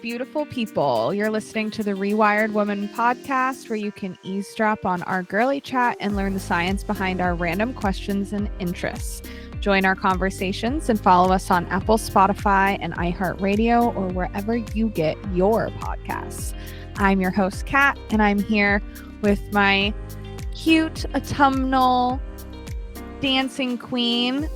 beautiful people. You're listening to the Rewired Woman Podcast, where you can eavesdrop on our girly chat and learn the science behind our random questions and interests. Join our conversations and follow us on Apple, Spotify, and iHeartRadio, or wherever you get your podcasts. I'm your host, Kat, and I'm here with my cute autumnal dancing queen,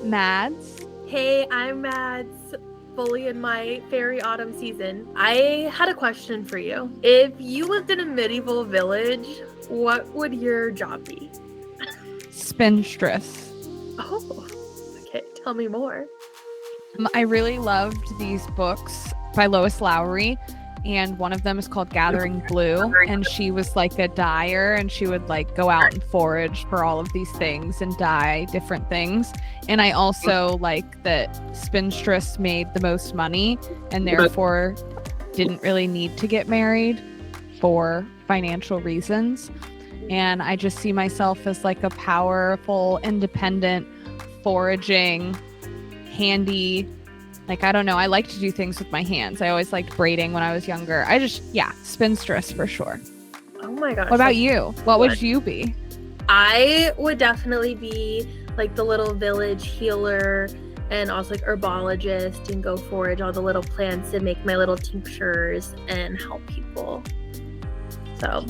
Mads. Hey, I'm Mads, fully in my fairy autumn season. I had a question for you. If you lived in a medieval village, what would your job be? Spinstress. Oh, okay. Tell me more. I really loved these books by Lois Lowry, and one of them is called Gathering Blue, and she was like a dyer, and she would like go out and forage for all of these things and dye different things. And I also like that spinstress made the most money and therefore didn't really need to get married for financial reasons. And I just see myself as like a powerful, independent, foraging, handy, like, I don't know. I like to do things with my hands. I always liked braiding when I was younger. Spinstress for sure. Oh my gosh. What about you? What would you be? I would definitely be like the little village healer and also like herbologist and go forage all the little plants and make my little tinctures and help people. So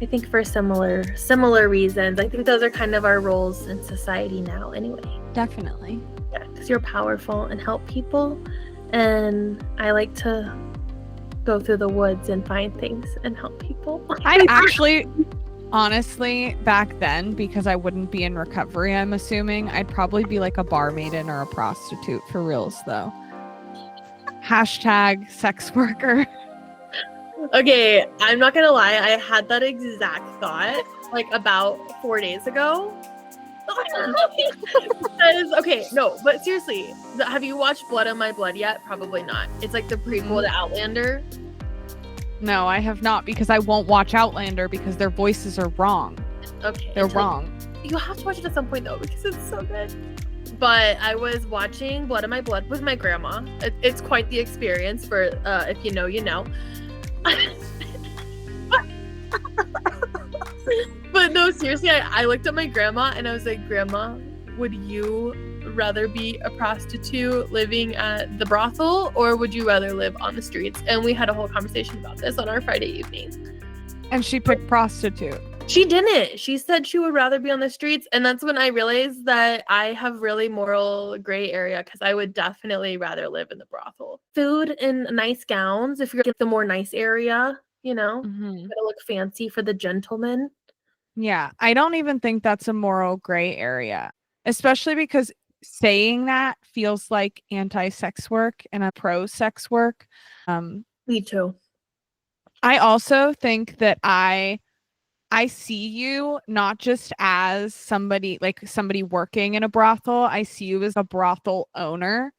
I think for similar reasons. I think those are kind of our roles in society now anyway. Definitely. Yeah, because you're powerful and help people. And I like to go through the woods and find things and help people. I'd actually, honestly, back then, because I wouldn't be in recovery, I'm assuming, I'd probably be like a barmaiden or a prostitute for reals, though. # sex worker. Okay, I'm not gonna lie, I had that exact thought like about 4 days ago. But seriously, have you watched Blood on My Blood yet? Probably not. It's like the prequel to Outlander. No, I have not, because I won't watch Outlander because their voices are wrong. Okay. They're wrong. You have to watch it at some point though, because it's so good. But I was watching Blood on My Blood with my grandma. It's quite the experience for if you know, you know. But no, seriously, I looked at my grandma and I was like, Grandma, would you rather be a prostitute living at the brothel, or would you rather live on the streets? And we had a whole conversation about this on our Friday evening. And she picked prostitute. She didn't. She said she would rather be on the streets. And that's when I realized that I have really moral gray area, because I would definitely rather live in the brothel. Food and nice gowns, if you're in the more nice area, you know, gotta look fancy for the gentleman. Yeah, I don't even think that's a moral gray area, especially because saying that feels like anti-sex work and a pro-sex work. Me too. I also think that I see you not just as somebody working in a brothel. I see you as a brothel owner,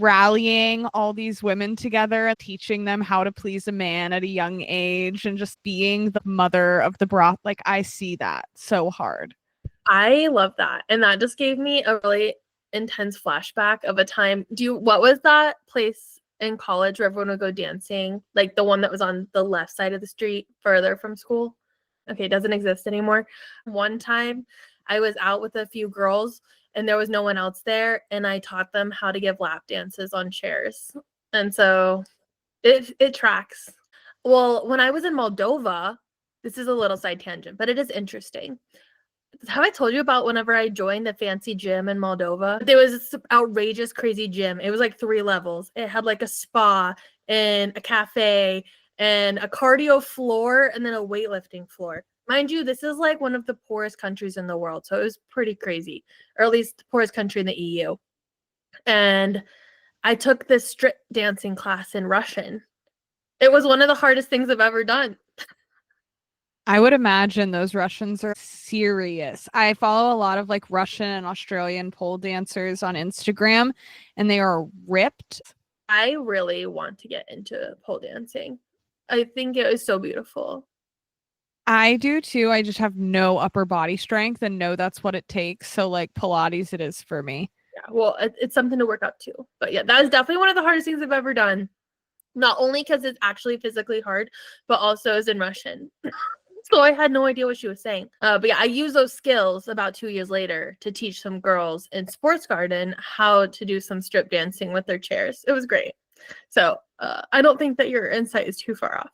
rallying all these women together, teaching them how to please a man at a young age, and just being the mother of the broth. Like, I see that so hard. I love that. And that just gave me a really intense flashback of a time. What was that place in college where everyone would go dancing? Like the one that was on the left side of the street further from school? Okay, it doesn't exist anymore. One time I was out with a few girls and there was no one else there, and I taught them how to give lap dances on chairs. And so it tracks. Well, when I was in Moldova, this is a little side tangent, but it is interesting. Have I told you about whenever I joined the fancy gym in Moldova? There was this outrageous, crazy gym. It was like 3 levels. It had like a spa and a cafe and a cardio floor and then a weightlifting floor. Mind you, this is like one of the poorest countries in the world. So it was pretty crazy, or at least the poorest country in the EU. And I took this strip dancing class in Russian. It was one of the hardest things I've ever done. I would imagine those Russians are serious. I follow a lot of like Russian and Australian pole dancers on Instagram, and they are ripped. I really want to get into pole dancing. I think it was so beautiful. I do too. I just have no upper body strength and know that's what it takes. So like Pilates it is for me. Yeah, well, it's something to work out too. But yeah, that is definitely one of the hardest things I've ever done. Not only because it's actually physically hard, but also is in Russian. So I had no idea what she was saying. But yeah, I used those skills about 2 years later to teach some girls in sports garden how to do some strip dancing with their chairs. It was great. So I don't think that your insight is too far off.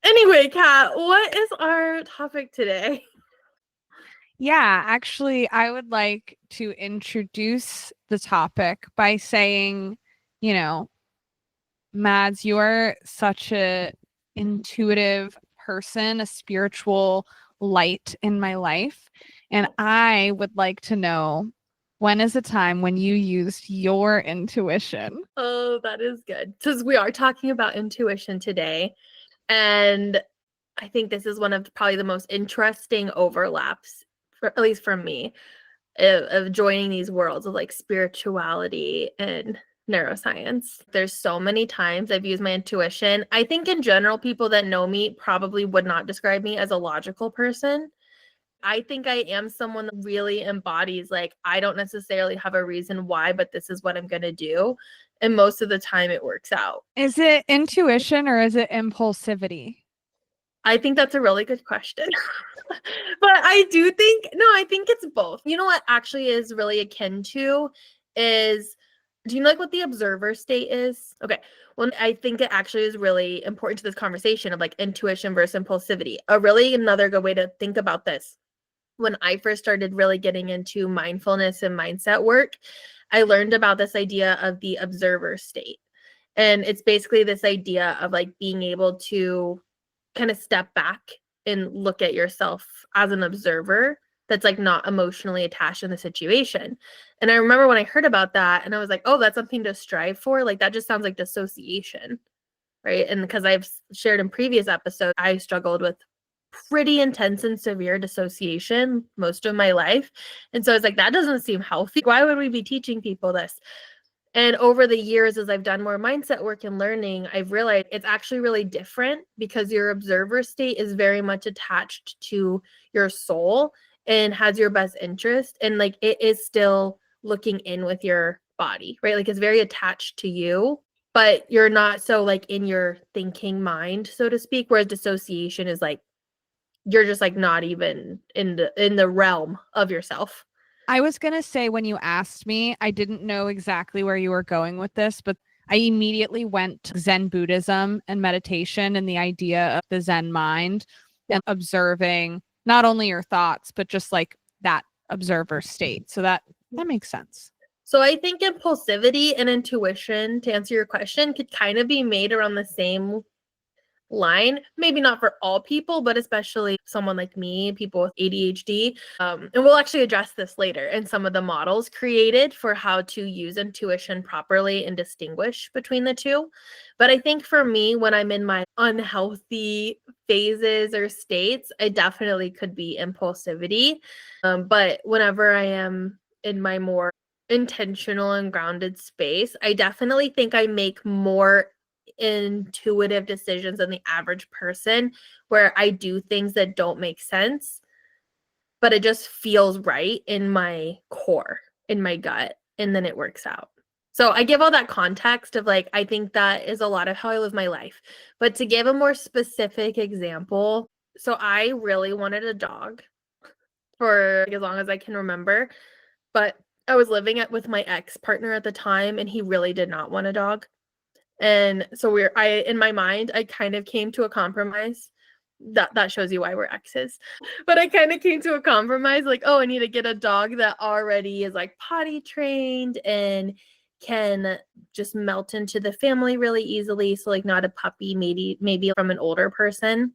Anyway, Kat, what is our topic today? Yeah, actually, I would like to introduce the topic by saying, you know, Mads, you are such a intuitive person, a spiritual light in my life. And I would like to know, when is a time when you used your intuition? Oh, that is good. Because we are talking about intuition today. And I think this is one of probably the most interesting overlaps, at least for me, of joining these worlds of like spirituality and neuroscience. There's so many times I've used my intuition. I think in general, people that know me probably would not describe me as a logical person. I think I am someone that really embodies, like, I don't necessarily have a reason why, but this is what I'm going to do. And most of the time it works out. Is it intuition or is it impulsivity? I think that's a really good question. But I do think, no, I think it's both. You know what actually is really akin to is, do you know like what the observer state is? Okay. Well, I think it actually is really important to this conversation of like intuition versus impulsivity. Another good way to think about this. When I first started really getting into mindfulness and mindset work, I learned about this idea of the observer state. And it's basically this idea of like being able to kind of step back and look at yourself as an observer that's like not emotionally attached in the situation. And I remember when I heard about that and I was like, oh, that's something to strive for. Like that just sounds like dissociation, right? And because I've shared in previous episodes, I struggled with pretty intense and severe dissociation most of my life. And so I was like, that doesn't seem healthy. Why would we be teaching people this? And over the years, as I've done more mindset work and learning, I've realized it's actually really different because your observer state is very much attached to your soul and has your best interest. And like it is still looking in with your body, right? Like it's very attached to you, but you're not so like in your thinking mind, so to speak. Whereas dissociation is like you're just like not even in the realm of yourself. I was going to say, when you asked me, I didn't know exactly where you were going with this, but I immediately went to Zen Buddhism and meditation and the idea of the Zen mind and observing not only your thoughts, but just like that observer state. So that makes sense. So I think impulsivity and intuition, to answer your question, could kind of be made around the same line. Maybe not for all people, but especially someone like me, people with ADHD. And we'll actually address this later in some of the models created for how to use intuition properly and distinguish between the two. But I think for me, when I'm in my unhealthy phases or states, I definitely could be impulsivity. But whenever I am in my more intentional and grounded space, I definitely think I make more intuitive decisions than the average person, where I do things that don't make sense, but it just feels right in my core, in my gut, and then it works out. So I give all that context of like, I think that is a lot of how I live my life. But to give a more specific example, so I really wanted a dog for as long as I can remember, but I was living with my ex-partner at the time and he really did not want a dog. And so in my mind, I kind of came to a compromise. That shows you why we're exes. But I kind of came to a compromise, like, oh, I need to get a dog that already is like potty trained and can just melt into the family really easily. So like not a puppy, maybe from an older person.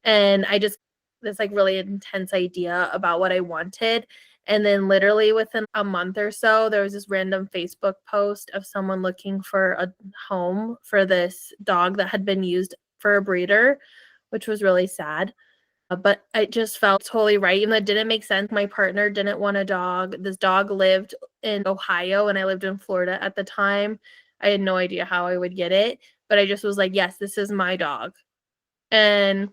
And I just this like really intense idea about what I wanted. And then literally within a month or so, there was this random Facebook post of someone looking for a home for this dog that had been used for a breeder, which was really sad. But it just felt totally right. Even though it didn't make sense. My partner didn't want a dog. This dog lived in Ohio and I lived in Florida at the time. I had no idea how I would get it, but I just was like, yes, this is my dog. And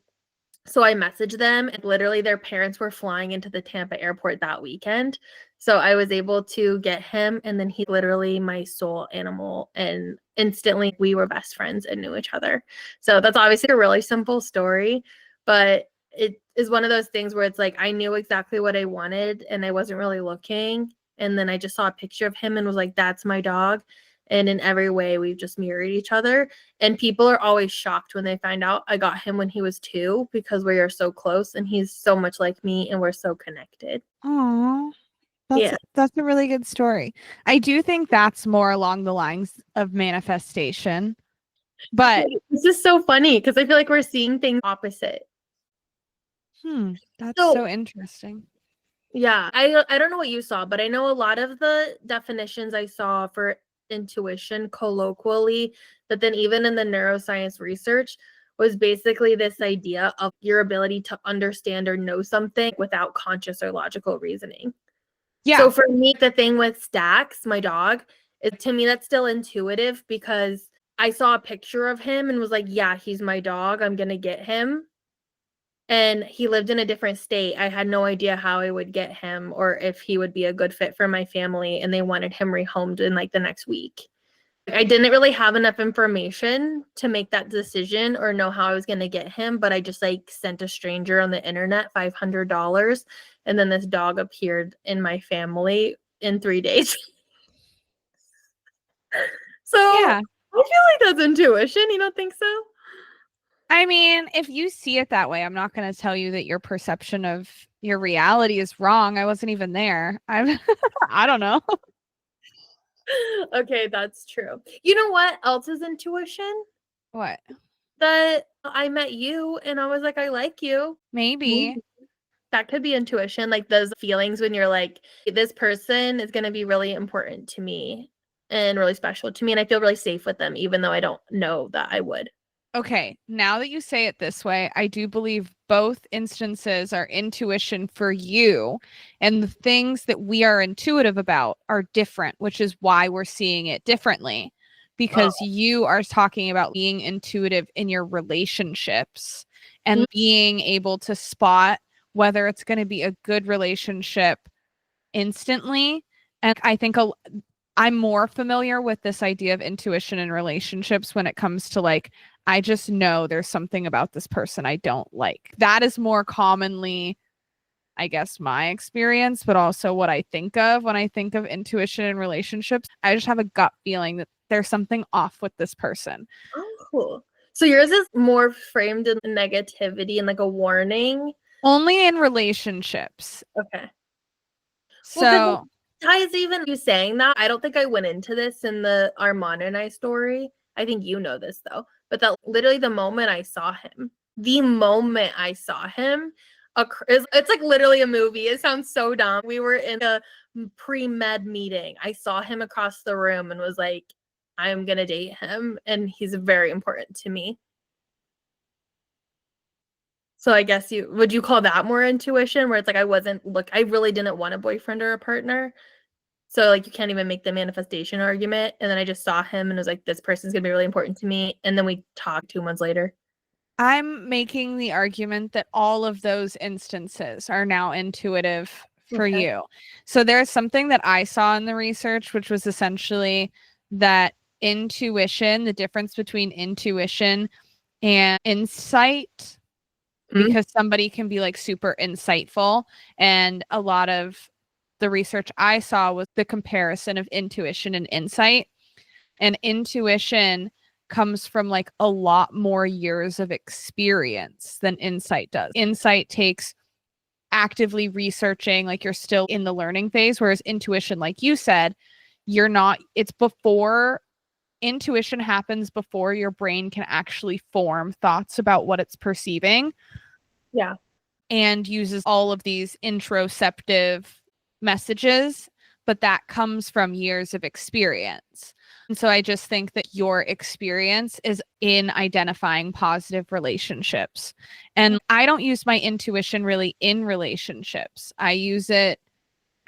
So I messaged them, and literally their parents were flying into the Tampa airport that weekend. So I was able to get him, and then he literally my soul animal, and instantly we were best friends and knew each other. So that's obviously a really simple story, but it is one of those things where it's like I knew exactly what I wanted and I wasn't really looking. And then I just saw a picture of him and was like, that's my dog. And in every way, we've just mirrored each other. And people are always shocked when they find out I got him when he was 2 because we are so close and he's so much like me and we're so connected. Oh, Yeah. that's a really good story. I do think that's more along the lines of manifestation. But It's just so funny because I feel like we're seeing things opposite. that's So so interesting. yeah, I don't know what you saw, but I know a lot of the definitions I saw for intuition colloquially, but then even in the neuroscience research was basically this idea of your ability to understand or know something without conscious or logical reasoning. Yeah. So for me, the thing with Stax, my dog, is to me that's still intuitive because I saw a picture of him and was like, yeah, he's my dog. I'm gonna get him. And he lived in a different state. I had no idea how I would get him or if he would be a good fit for my family. And they wanted him rehomed in like the next week. I didn't really have enough information to make that decision or know how I was going to get him, but I just like sent a stranger on the internet $500. And then this dog appeared in my family in 3 days. So Yeah. I feel like that's intuition. You don't think so? I mean, if you see it that way, I'm not going to tell you that your perception of your reality is wrong. I wasn't even there. I don't know. Okay, that's true. You know what else is intuition? What? That I met you and I was like, I like you. Maybe. That could be intuition, like those feelings when you're like, this person is going to be really important to me and really special to me. And I feel really safe with them, even though I don't know that I would. Okay, now that you say it this way, I do believe both instances are intuition for you, and the things that we are intuitive about are different, which is why we're seeing it differently. Because you are talking about being intuitive in your relationships and being able to spot whether it's going to be a good relationship instantly. And I think I'm more familiar with this idea of intuition in relationships when it comes to like, I just know there's something about this person I don't like. That is more commonly, I guess, my experience, but also what I think of when I think of intuition in relationships. I just have a gut feeling that there's something off with this person. Oh, cool. So yours is more framed in negativity and like a warning. Only in relationships. Okay. So, Ties, even you saying that, I don't think I went into this in the Armand and I story. I think you know this though, but that literally the moment I saw him, it's like literally a movie. It sounds so dumb. We were in a pre-med meeting. I saw him across the room and was like, I'm gonna date him, and he's very important to me. So I guess would you call that more intuition, where it's like I really didn't want a boyfriend or a partner. So like you can't even make the manifestation argument. And then I just saw him and was like, this person's gonna be really important to me. And then we talked 2 months later. I'm making the argument that all of those instances are now intuitive for you. So there's something that I saw in the research, which was essentially that intuition, the difference between intuition and insight, because somebody can be like super insightful. And a lot of the research I saw was the comparison of intuition and insight. And intuition comes from like a lot more years of experience than insight does. Insight takes actively researching, like you're still in the learning phase, whereas intuition, like you said, intuition happens before your brain can actually form thoughts about what it's perceiving. Yeah. And uses all of these interoceptive messages, but that comes from years of experience. And so I just think that your experience is in identifying positive relationships. And I don't use my intuition really in relationships. I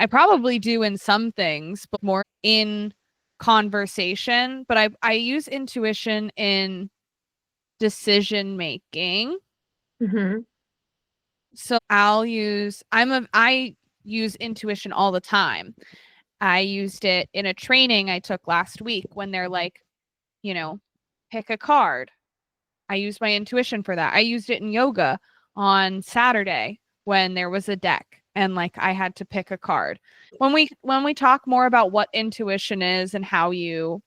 probably do in some things, but more in conversation. But I use intuition in decision making. Mm-hmm. So I use intuition all the time. I used it in a training I took last week when they're like, pick a card. I used my intuition for that. I used it in yoga on Saturday when there was a deck and like I had to pick a card. When we talk more about what intuition is and how you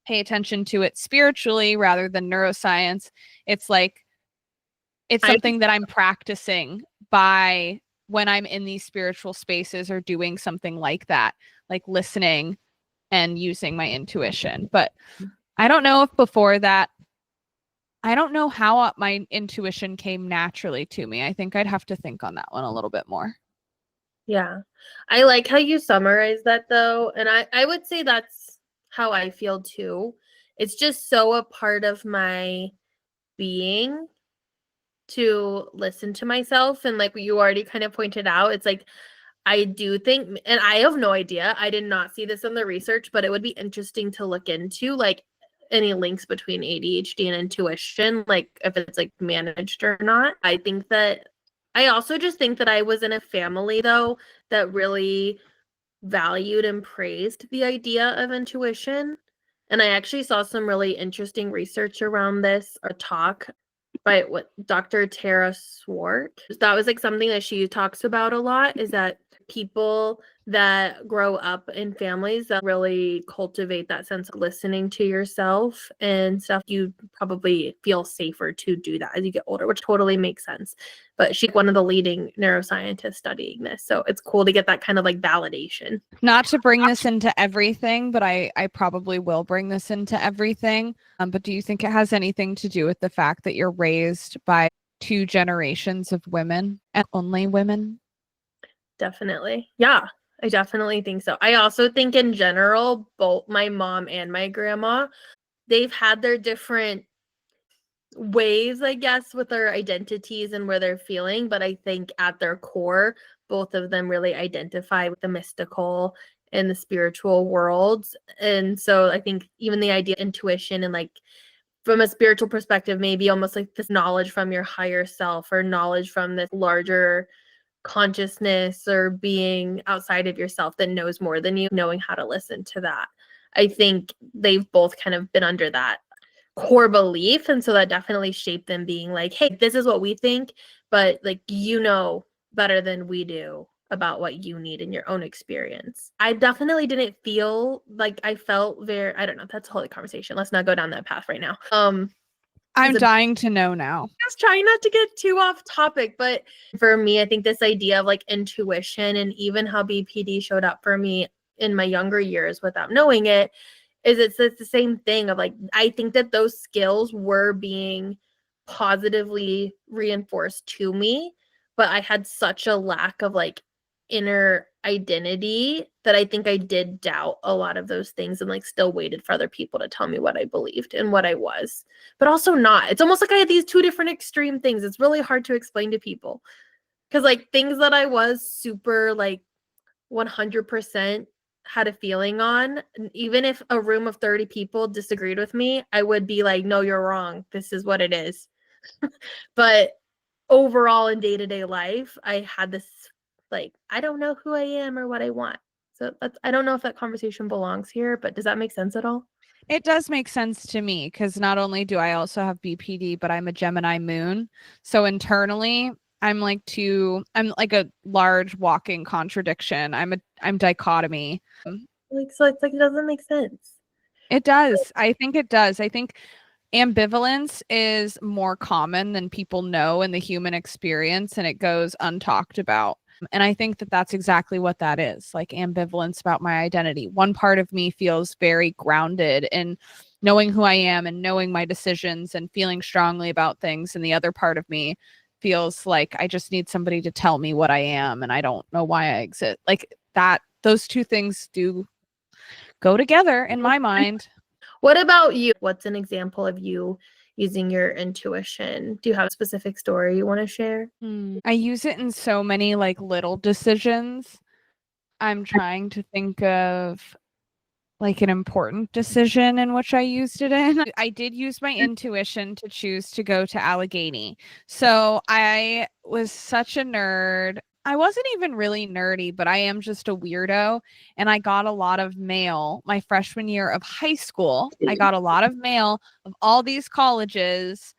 pay attention to it spiritually rather than neuroscience, it's like it's something that I'm practicing by when I'm in these spiritual spaces or doing something like that, like listening and using my intuition. But I don't know if before that, I don't know how my intuition came naturally to me. I think I'd have to think on that one a little bit more. Yeah. I like how you summarize that though. And I would say that's how I feel too. It's just so a part of my being to listen to myself. And like you already kind of pointed out, it's like I do think, and I have no idea, I did not see this in the research, but it would be interesting to look into like any links between ADHD and intuition, like if it's like managed or not. I also just think that I was in a family though that really valued and praised the idea of intuition. And I actually saw some really interesting research around this, a talk by Dr. Tara Swart. That was like something that she talks about a lot, is that people that grow up in families that really cultivate that sense of listening to yourself and stuff, you probably feel safer to do that as you get older, which totally makes sense. But she's one of the leading neuroscientists studying this. So it's cool to get that kind of like validation. Not to bring this into everything, but I probably will bring this into everything. But do you think it has anything to do with the fact that you're raised by two generations of women and only women? Definitely. Yeah, I definitely think so. I also think in general, both my mom and my grandma, they've had their different ways, I guess, with their identities and where they're feeling. But I think at their core, both of them really identify with the mystical and the spiritual worlds. And so I think even the idea of intuition and like from a spiritual perspective, maybe almost like this knowledge from your higher self or knowledge from this larger consciousness or being outside of yourself that knows more than you, knowing how to listen to that. I think they've both kind of been under that core belief. And so that definitely shaped them being like, hey, this is what we think, but like, better than we do about what you need in your own experience. I definitely didn't feel like I felt very, I don't know, that's a whole conversation. Let's not go down that path right now. I'm dying to know now. Just trying not to get too off topic, but for me, I think this idea of like intuition and even how BPD showed up for me in my younger years without knowing it is it's the same thing of like, I think that those skills were being positively reinforced to me, but I had such a lack of like inner identity that I think I did doubt a lot of those things and like still waited for other people to tell me what I believed and what I was, but also not. It's almost like I had these two different extreme things. It's really hard to explain to people because like things that I was super like 100% had a feeling on, even if a room of 30 people disagreed with me, I would be like, no, you're wrong. This is what it is. But overall in day-to-day life, I had this like, I don't know who I am or what I want. So I don't know if that conversation belongs here, but does that make sense at all? It does make sense to me because not only do I also have BPD, but I'm a Gemini moon. So internally, I'm like a large walking contradiction. I'm dichotomy. Like, so it's like, it doesn't make sense. It does. I think it does. I think ambivalence is more common than people know in the human experience and it goes untalked about. And I think that that's exactly what that is, like ambivalence about my identity. One part of me feels very grounded in knowing who I am and knowing my decisions and feeling strongly about things. And the other part of me feels like I just need somebody to tell me what I am and I don't know why I exist. Like that, those two things do go together in my mind. What about you? What's an example of you using your intuition? Do you have a specific story you want to share? I use it in so many like little decisions. I'm trying to think of like an important decision in which I used it in. I did use my intuition to choose to go to Allegheny. So I was such a nerd. I wasn't even really nerdy, but I am just a weirdo. And I got a lot of mail my freshman year of high school. I got a lot of mail of all these colleges,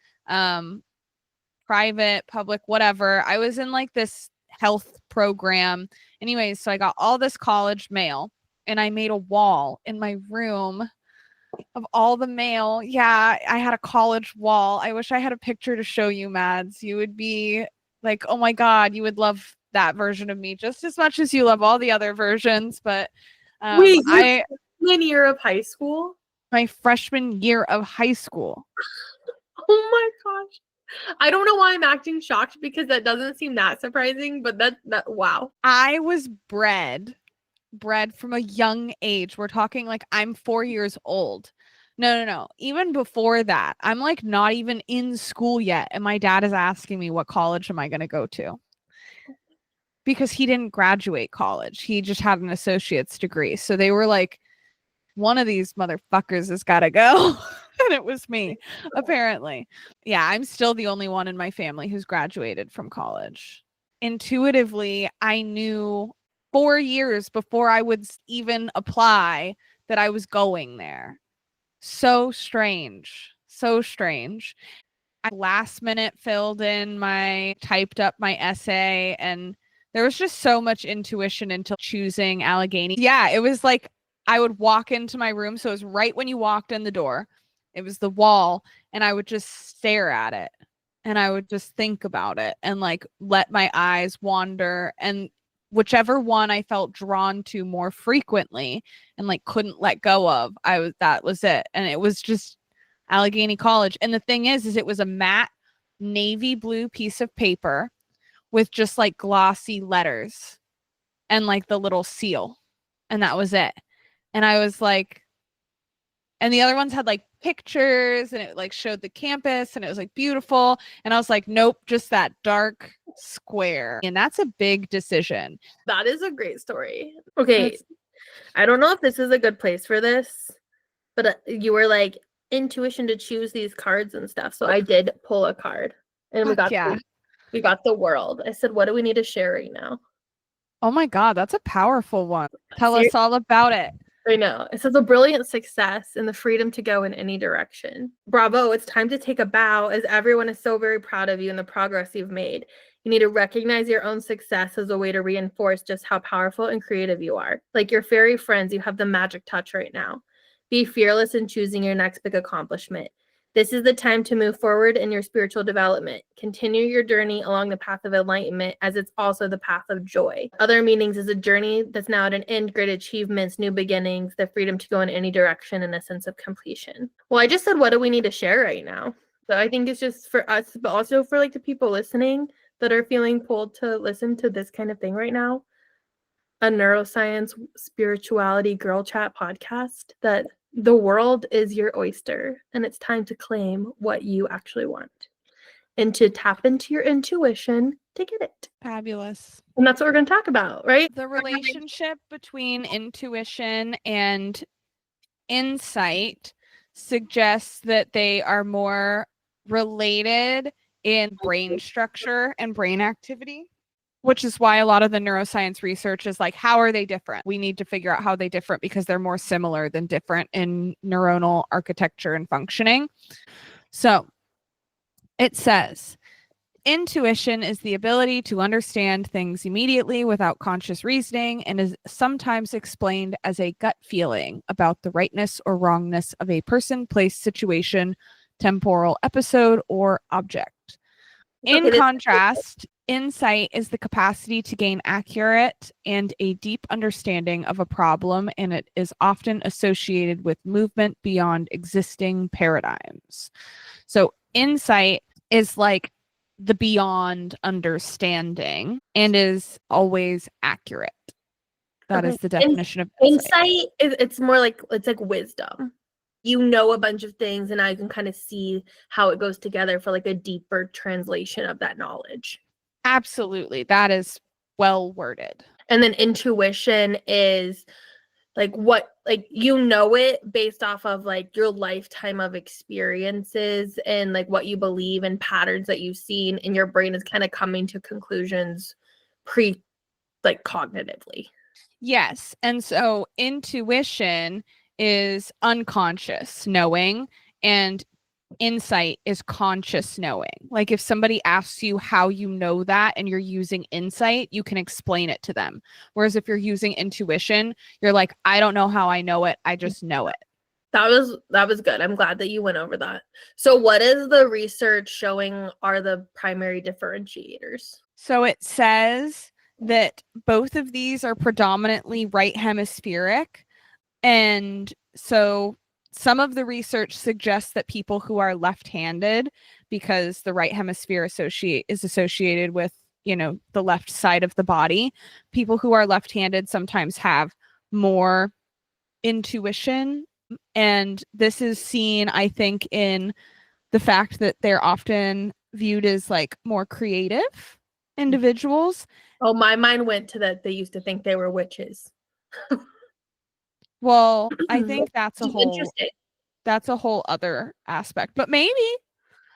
private, public, whatever. I was in like this health program. Anyways, so I got all this college mail and I made a wall in my room of all the mail. Yeah, I had a college wall. I wish I had a picture to show you, Mads. You would be like, oh my God, you would love that version of me just as much as you love all the other versions. But Wait, I freshman year of high school? My freshman year of high school. Oh my gosh. I don't know why I'm acting shocked because that doesn't seem that surprising, but that wow. I was bred from a young age. We're talking like I'm 4 years old. No. Even before that, I'm like not even in school yet. And my dad is asking me, what college am I going to go to? Because he didn't graduate college. He just had an associate's degree. So they were like, one of these motherfuckers has got to go. And it was me, apparently. Yeah, I'm still the only one in my family who's graduated from college. Intuitively, I knew 4 years before I would even apply that I was going there. So strange. So strange. I last minute typed up my essay, and there was just so much intuition into choosing Allegheny. Yeah, it was like I would walk into my room. So it was right when you walked in the door. It was the wall, and I would just stare at it and I would just think about it and like let my eyes wander, and whichever one I felt drawn to more frequently and like couldn't let go of, that was it. And it was just Allegheny College. And the thing is it was a matte navy blue piece of paper with just like glossy letters and like the little seal. And that was it. And I was like, and the other ones had like pictures and it like showed the campus and it was like beautiful. And I was like, nope, just that dark square. And that's a big decision. That is a great story. Okay. I don't know if this is a good place for this, but you were like intuition to choose these cards and stuff. So I did pull a card and we got the world. I said, what do we need to share right now? Oh my God, that's a powerful one. Tell us all about it. I know. It says a brilliant success and the freedom to go in any direction. Bravo, it's time to take a bow as everyone is so very proud of you and the progress you've made. You need to recognize your own success as a way to reinforce just how powerful and creative you are. Like your fairy friends, you have the magic touch right now. Be fearless in choosing your next big accomplishment. This is the time to move forward in your spiritual development. Continue your journey along the path of enlightenment as it's also the path of joy. Other meanings is a journey that's now at an end, great achievements, new beginnings, the freedom to go in any direction, and a sense of completion. Well, I just said, what do we need to share right now? So I think it's just for us, but also for like the people listening that are feeling pulled to listen to this kind of thing right now. A neuroscience spirituality girl chat podcast that the world is your oyster and it's time to claim what you actually want and to tap into your intuition to get it. Fabulous. And that's what we're going to talk about, right? The relationship between intuition and insight suggests that they are more related in brain structure and brain activity, which is why a lot of the neuroscience research is like, how are they different? We need to figure out how they're different because they're more similar than different in neuronal architecture and functioning. So it says, intuition is the ability to understand things immediately without conscious reasoning and is sometimes explained as a gut feeling about the rightness or wrongness of a person, place, situation, temporal episode, or object. In contrast, insight is the capacity to gain accurate and a deep understanding of a problem, and it is often associated with movement beyond existing paradigms. So insight is like the beyond understanding and is always accurate. That is the definition of insight. It's more like, it's like wisdom. You know a bunch of things and I can kind of see how it goes together for like a deeper translation of that knowledge. Absolutely. That is well worded. And then intuition is like what, like, you know, it based off of like your lifetime of experiences and like what you believe and patterns that you've seen, and your brain is kind of coming to conclusions like cognitively. Yes. And so intuition is unconscious knowing, and insight is conscious knowing. Like if somebody asks you how you know that and you're using insight, you can explain it to them. Whereas if you're using intuition, you're like, I don't know how I know it. I just know it. That was good. I'm glad that you went over that. So what is the research showing are the primary differentiators? So it says that both of these are predominantly right hemispheric. And so some of the research suggests that people who are left-handed, because the right hemisphere is associated with, the left side of the body, people who are left-handed sometimes have more intuition. And this is seen, I think, in the fact that they're often viewed as like more creative individuals. Oh, my mind went to that they used to think they were witches. Well, I think that's Interesting. a whole other aspect. But maybe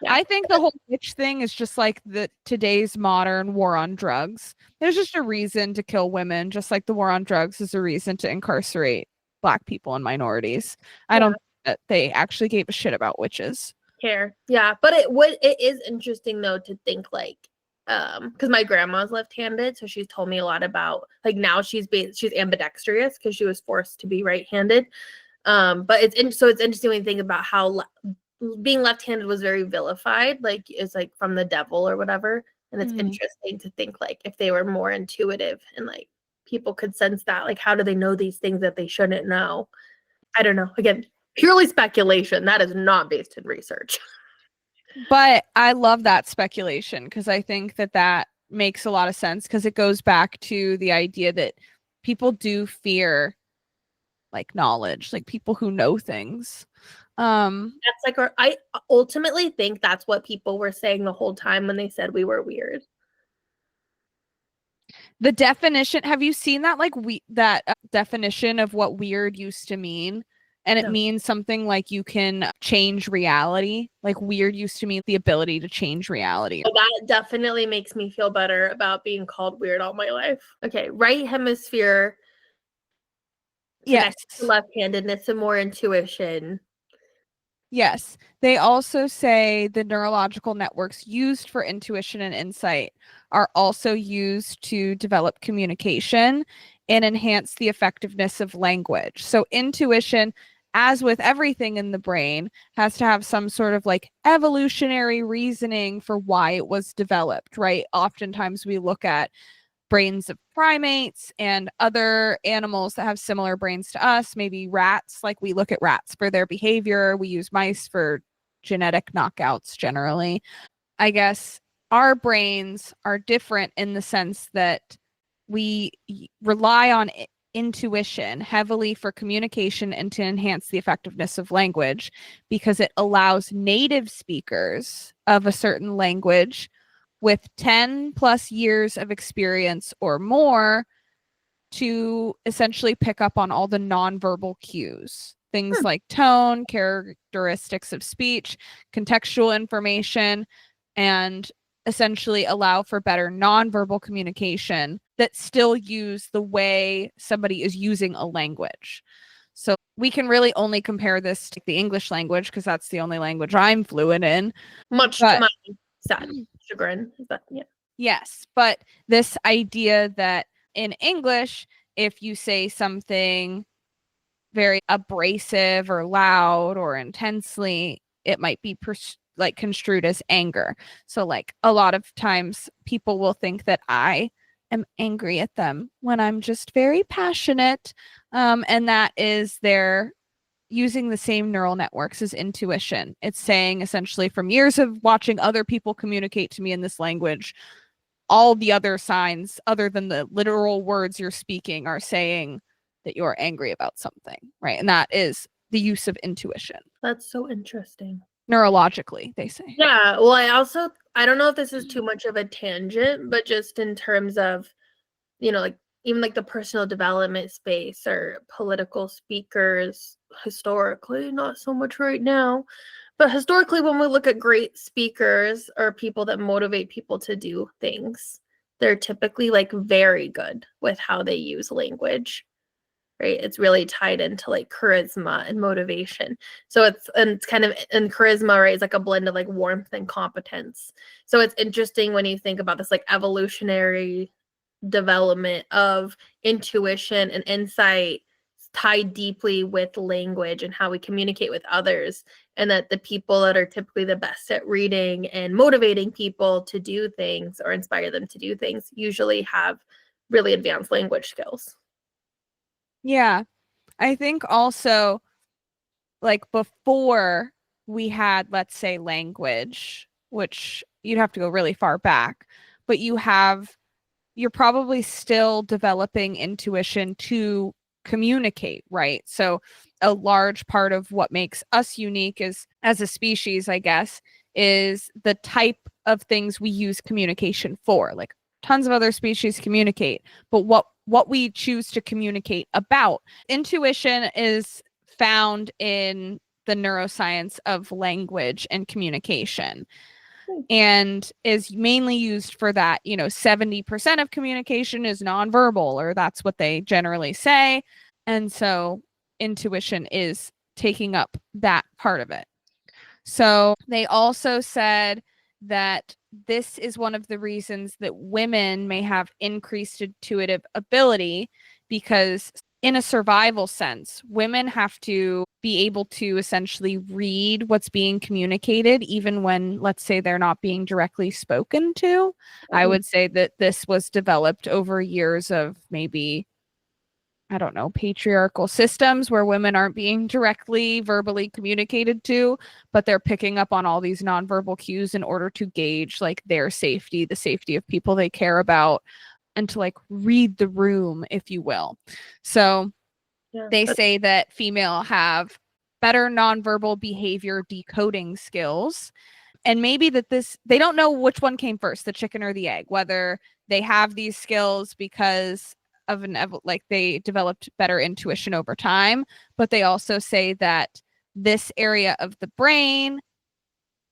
Yeah. I think the whole witch thing is just like today's modern war on drugs. There's just a reason to kill women, just like the war on drugs is a reason to incarcerate Black people and minorities. I don't think that they actually gave a shit about witches. Care. Yeah, but it is interesting though to think like, because my grandma's left-handed, so she's told me a lot about like now she's ambidextrous because she was forced to be right-handed. But it's interesting when you think about how being left-handed was very vilified, like it's like from the devil or whatever. And it's interesting to think like if they were more intuitive and like people could sense that, like how do they know these things that they shouldn't know? I don't know. Again, purely speculation. That is not based in research. But I love that speculation because I think that makes a lot of sense because it goes back to the idea that people do fear like knowledge, like people who know things. That's like, I ultimately think that's what people were saying the whole time when they said we were weird. The definition, have you seen that definition of what weird used to mean? And it means something like you can change reality. Like weird used to mean the ability to change reality. So that definitely makes me feel better about being called weird all my life. Okay, right hemisphere. Yes. Left-handedness and more intuition. Yes. They also say the neurological networks used for intuition and insight are also used to develop communication and enhance the effectiveness of language. So intuition, as with everything in the brain, has to have some sort of like evolutionary reasoning for why it was developed, right? Oftentimes we look at brains of primates and other animals that have similar brains to us, maybe rats. Like we look at rats for their behavior. We use mice for genetic knockouts generally. I guess our brains are different in the sense that we rely on intuition heavily for communication and to enhance the effectiveness of language because it allows native speakers of a certain language with 10 plus years of experience or more to essentially pick up on all the nonverbal cues, things like tone, characteristics of speech, contextual information, and essentially allow for better nonverbal communication that still use the way somebody is using a language. So we can really only compare this to the English language because that's the only language I'm fluent in. Much to my sad chagrin. Yeah. Yes, but this idea that in English, if you say something very abrasive or loud or intensely, it might be construed as anger. So like a lot of times people will think that I am angry at them when I'm just very passionate. And that is they're using the same neural networks as intuition. It's saying essentially from years of watching other people communicate to me in this language, all the other signs other than the literal words you're speaking are saying that you're angry about something, right? And that is the use of intuition. That's so interesting. Neurologically, they say. Yeah. Well, I don't know if this is too much of a tangent, but just in terms of, like even like the personal development space or political speakers historically, not so much right now, but historically when we look at great speakers or people that motivate people to do things, they're typically like very good with how they use language, right? It's really tied into like charisma and motivation. So it's kind of, and charisma, right, is like a blend of like warmth and competence. So it's interesting when you think about this like evolutionary development of intuition and insight tied deeply with language and how we communicate with others, and that the people that are typically the best at reading and motivating people to do things or inspire them to do things usually have really advanced language skills. Yeah. I think also, like, before we had, let's say, language, which you'd have to go really far back, but you're probably still developing intuition to communicate, right? So a large part of what makes us unique is, as a species, I guess, is the type of things we use communication for. Like, tons of other species communicate, but what we choose to communicate about. Intuition is found in the neuroscience of language and communication, and is mainly used for that. 70% of communication is nonverbal, or that's what they generally say. And so intuition is taking up that part of it. So they also said that this is one of the reasons that women may have increased intuitive ability, because in a survival sense, women have to be able to essentially read what's being communicated, even when, let's say, they're not being directly spoken to. I would say that this was developed over years of maybe, I don't know, patriarchal systems where women aren't being directly verbally communicated to, but they're picking up on all these nonverbal cues in order to gauge like their safety, the safety of people they care about, and to like read the room, if you will. So they say that female have better nonverbal behavior decoding skills. And maybe that they don't know which one came first, the chicken or the egg, whether they have these skills because of like they developed better intuition over time. But they also say that this area of the brain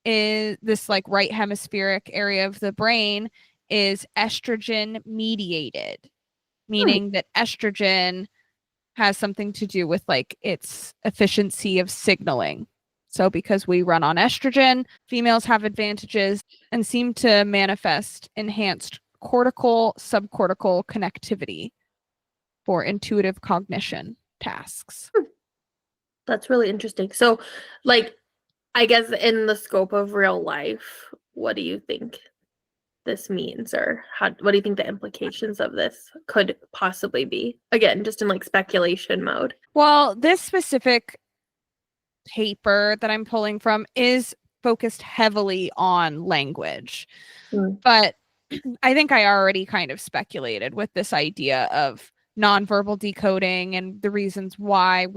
is this like right hemispheric area of the brain is estrogen mediated, meaning that estrogen has something to do with like its efficiency of signaling. So because we run on estrogen, females have advantages and seem to manifest enhanced cortical subcortical connectivity for intuitive cognition tasks. That's really interesting. So, like, I guess in the scope of real life, what do you think this means, or what do you think the implications of this could possibly be? Again, just in like speculation mode. Well, this specific paper that I'm pulling from is focused heavily on language. But I think I already kind of speculated with this idea of nonverbal decoding and the reasons why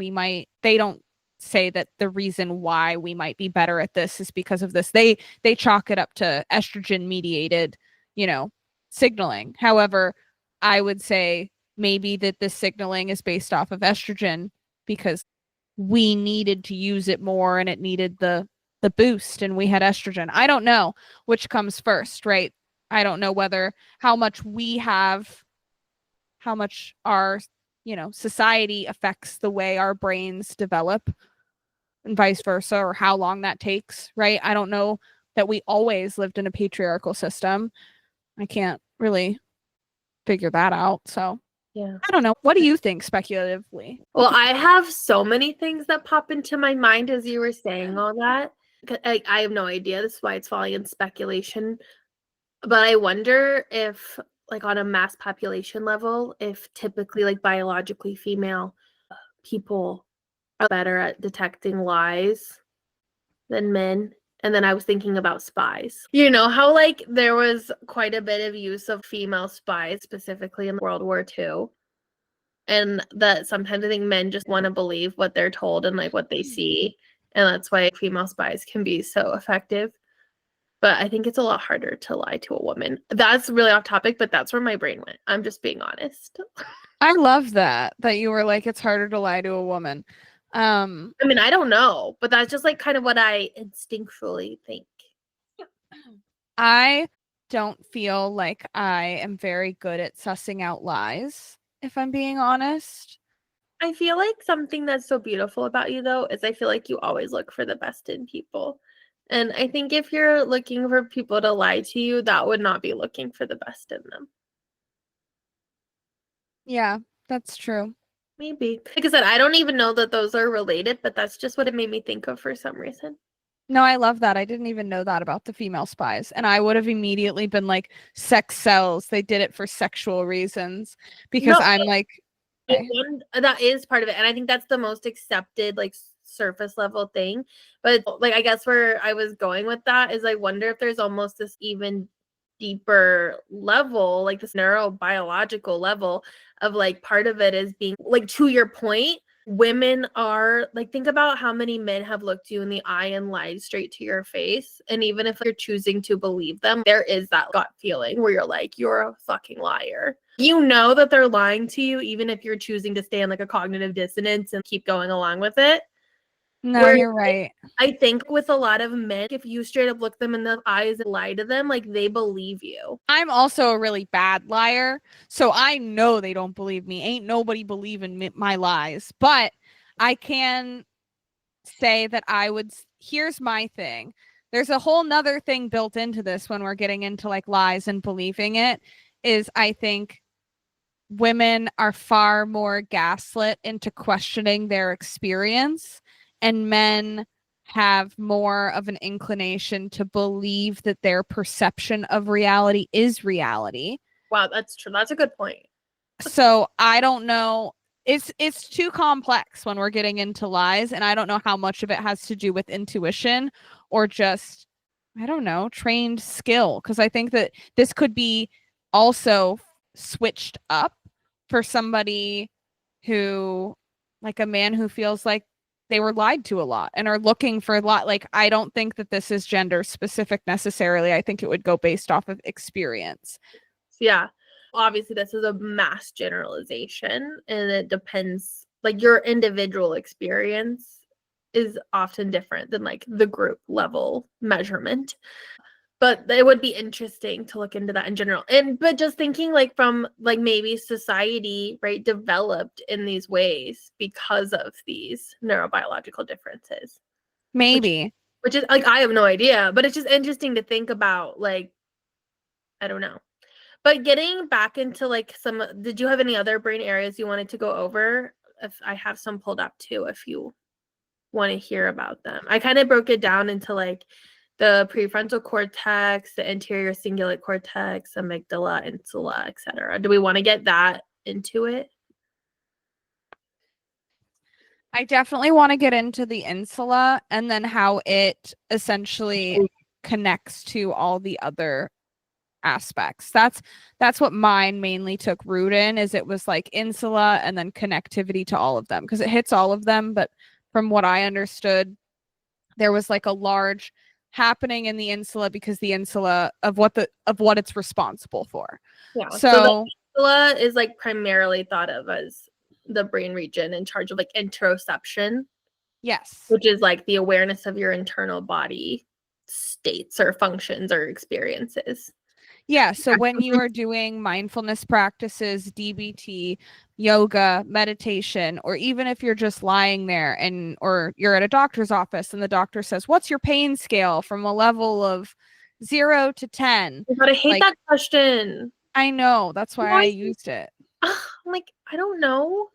they don't say that the reason why we might be better at this is because of this. They chalk it up to estrogen mediated, signaling. However, I would say maybe that this signaling is based off of estrogen because we needed to use it more and it needed the boost, and we had estrogen. I don't know which comes first, right? I don't know how much our, society affects the way our brains develop and vice versa, or how long that takes, right? I don't know that we always lived in a patriarchal system. I can't really figure that out. So yeah, I don't know. What do you think speculatively? Well, I have so many things that pop into my mind as you were saying all that. I have no idea. This is why it's falling in speculation. But I wonder if, like, on a mass population level, if typically, like, biologically female people are better at detecting lies than men. And then I was thinking about spies. You know how, like, there was quite a bit of use of female spies, specifically in World War II. And that sometimes I think men just want to believe what they're told and, like, what they see. And that's why female spies can be so effective. But I think it's a lot harder to lie to a woman. That's really off topic, but that's where my brain went. I'm just being honest. I love that you were like, it's harder to lie to a woman. I mean, I don't know, but that's just like kind of what I instinctually think. I don't feel like I am very good at sussing out lies, if I'm being honest. I feel like something that's so beautiful about you, though, is I feel like you always look for the best in people. And I think if you're looking for people to lie to you, that would not be looking for the best in them. Yeah, that's true. Maybe. Like I said, I don't even know that those are related, but that's just what it made me think of for some reason. No, I love that. I didn't even know that about the female spies. And I would have immediately been like, sex sells. They did it for sexual reasons. Because No, I'm like, okay. that is part of it. And I think that's the most accepted, like, surface level thing. But like, I guess where I was going with that is I wonder if there's almost this even deeper level, like this neurobiological level of like part of it is being like, to your point, women are like, think about how many men have looked you in the eye and lied straight to your face. And even if you're choosing to believe them, there is that gut feeling where you're like, you're a fucking liar. You know that they're lying to you, even if you're choosing to stay in like a cognitive dissonance and keep going along with it. No, you're right. I think with a lot of men, if you straight up look them in the eyes and lie to them, like, they believe you. I'm also a really bad liar, so I know they don't believe me. Ain't nobody believing my lies. But I can say that here's my thing. There's a whole nother thing built into this when we're getting into like lies and believing it, is I think women are far more gaslit into questioning their experience, and men have more of an inclination to believe that their perception of reality is reality. Wow, that's true. That's a good point. So I don't know. It's too complex when we're getting into lies, and I don't know how much of it has to do with intuition or just, I don't know, trained skill. Because I think that this could be also switched up for somebody who, like a man who feels like they were lied to a lot and are looking for a lot. Like, I don't think that this is gender specific necessarily. I think it would go based off of experience. Yeah. Obviously, this is a mass generalization, and it depends, like, your individual experience is often different than like the group level measurement. But it would be interesting to look into that in general. But just thinking like from like maybe society, right, developed in these ways because of these neurobiological differences. Maybe. Which is like, I have no idea, but it's just interesting to think about, like, I don't know. But getting back into like did you have any other brain areas you wanted to go over? If I have some pulled up too, if you want to hear about them. I kind of broke it down into like the prefrontal cortex, the anterior cingulate cortex, amygdala, insula, etc. Do we want to get that into it? I definitely want to get into the insula and then how it essentially connects to all the other aspects. That's what mine mainly took root in, is it was like insula and then connectivity to all of them, because it hits all of them. But from what I understood, there was like a large happening in the insula because the insula of what it's responsible for. Yeah. So the insula is like primarily thought of as the brain region in charge of like interoception. Yes. Which is like the awareness of your internal body states or functions or experiences. Yeah. So when you are doing mindfulness practices, DBT, yoga, meditation, or even if you're just lying there or you're at a doctor's office and the doctor says, what's your pain scale from a level of 0 to 10? But I hate that question. I know. That's why I used it. I'm like, I don't know.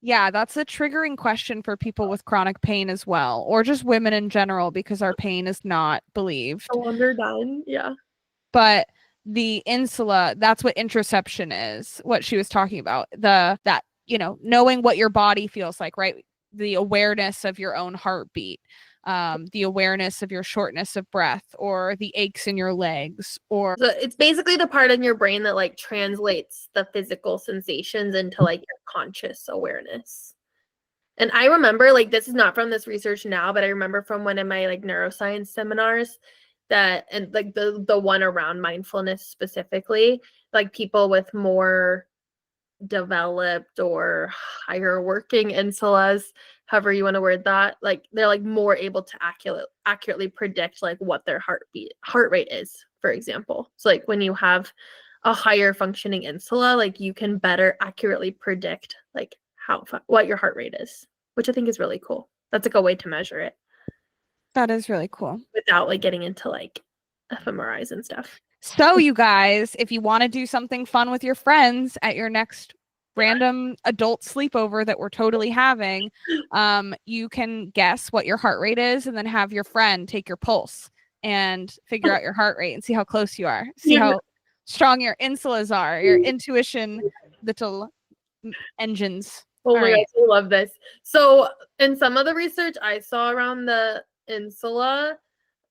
Yeah, that's a triggering question for people with chronic pain as well, or just women in general, because our pain is not believed. So underdone. Yeah. But the insula, that's what interoception is, what she was talking about. That, knowing what your body feels like, right? The awareness of your own heartbeat, the awareness of your shortness of breath, or the aches in your legs, or so it's basically the part in your brain that like translates the physical sensations into like your conscious awareness. And I remember, like, this is not from this research now, but I remember from one of my like neuroscience seminars, that, and like the one around mindfulness specifically, like people with more developed or higher working insulas, however you want to word that, like they're like more able to accurately predict like what their heart rate is, for example. So like when you have a higher functioning insula, like you can better accurately predict like what your heart rate is, which I think is really cool. That's like a way to measure it. That is really cool. Without like getting into like fMRIs and stuff. So you guys, if you want to do something fun with your friends at your next random adult sleepover that we're totally having, you can guess what your heart rate is and then have your friend take your pulse and figure out your heart rate and see how close you are. See how strong your insulas are, your intuition little engines. Oh my gosh, I love this. So in some of the research I saw around the insula,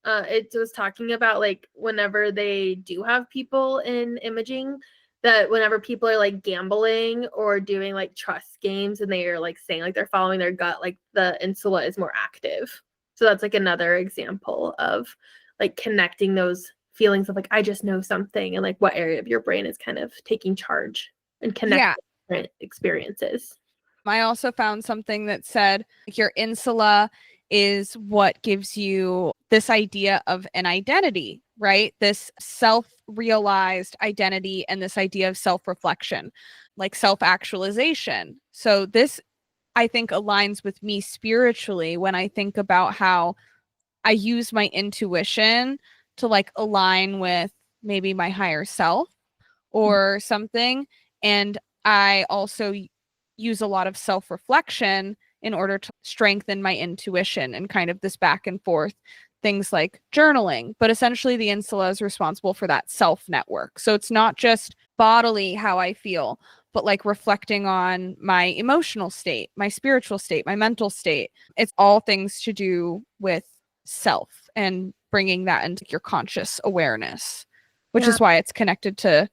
it was talking about like whenever they do have people in imaging, that whenever people are like gambling or doing like trust games and they are like saying like they're following their gut, like the insula is more active. So that's like another example of like connecting those feelings of like I just know something, and like what area of your brain is kind of taking charge and connecting different experiences. I also found something that said your insula is what gives you this idea of an identity, right? This self-realized identity and this idea of self-reflection, like self-actualization. So this, I think, aligns with me spiritually when I think about how I use my intuition to like align with maybe my higher self or something. And I also use a lot of self-reflection in order to strengthen my intuition and kind of this back and forth things like journaling. But essentially the insula is responsible for that self network. So it's not just bodily how I feel, but like reflecting on my emotional state, my spiritual state, my mental state. It's all things to do with self and bringing that into your conscious awareness, which is why it's connected to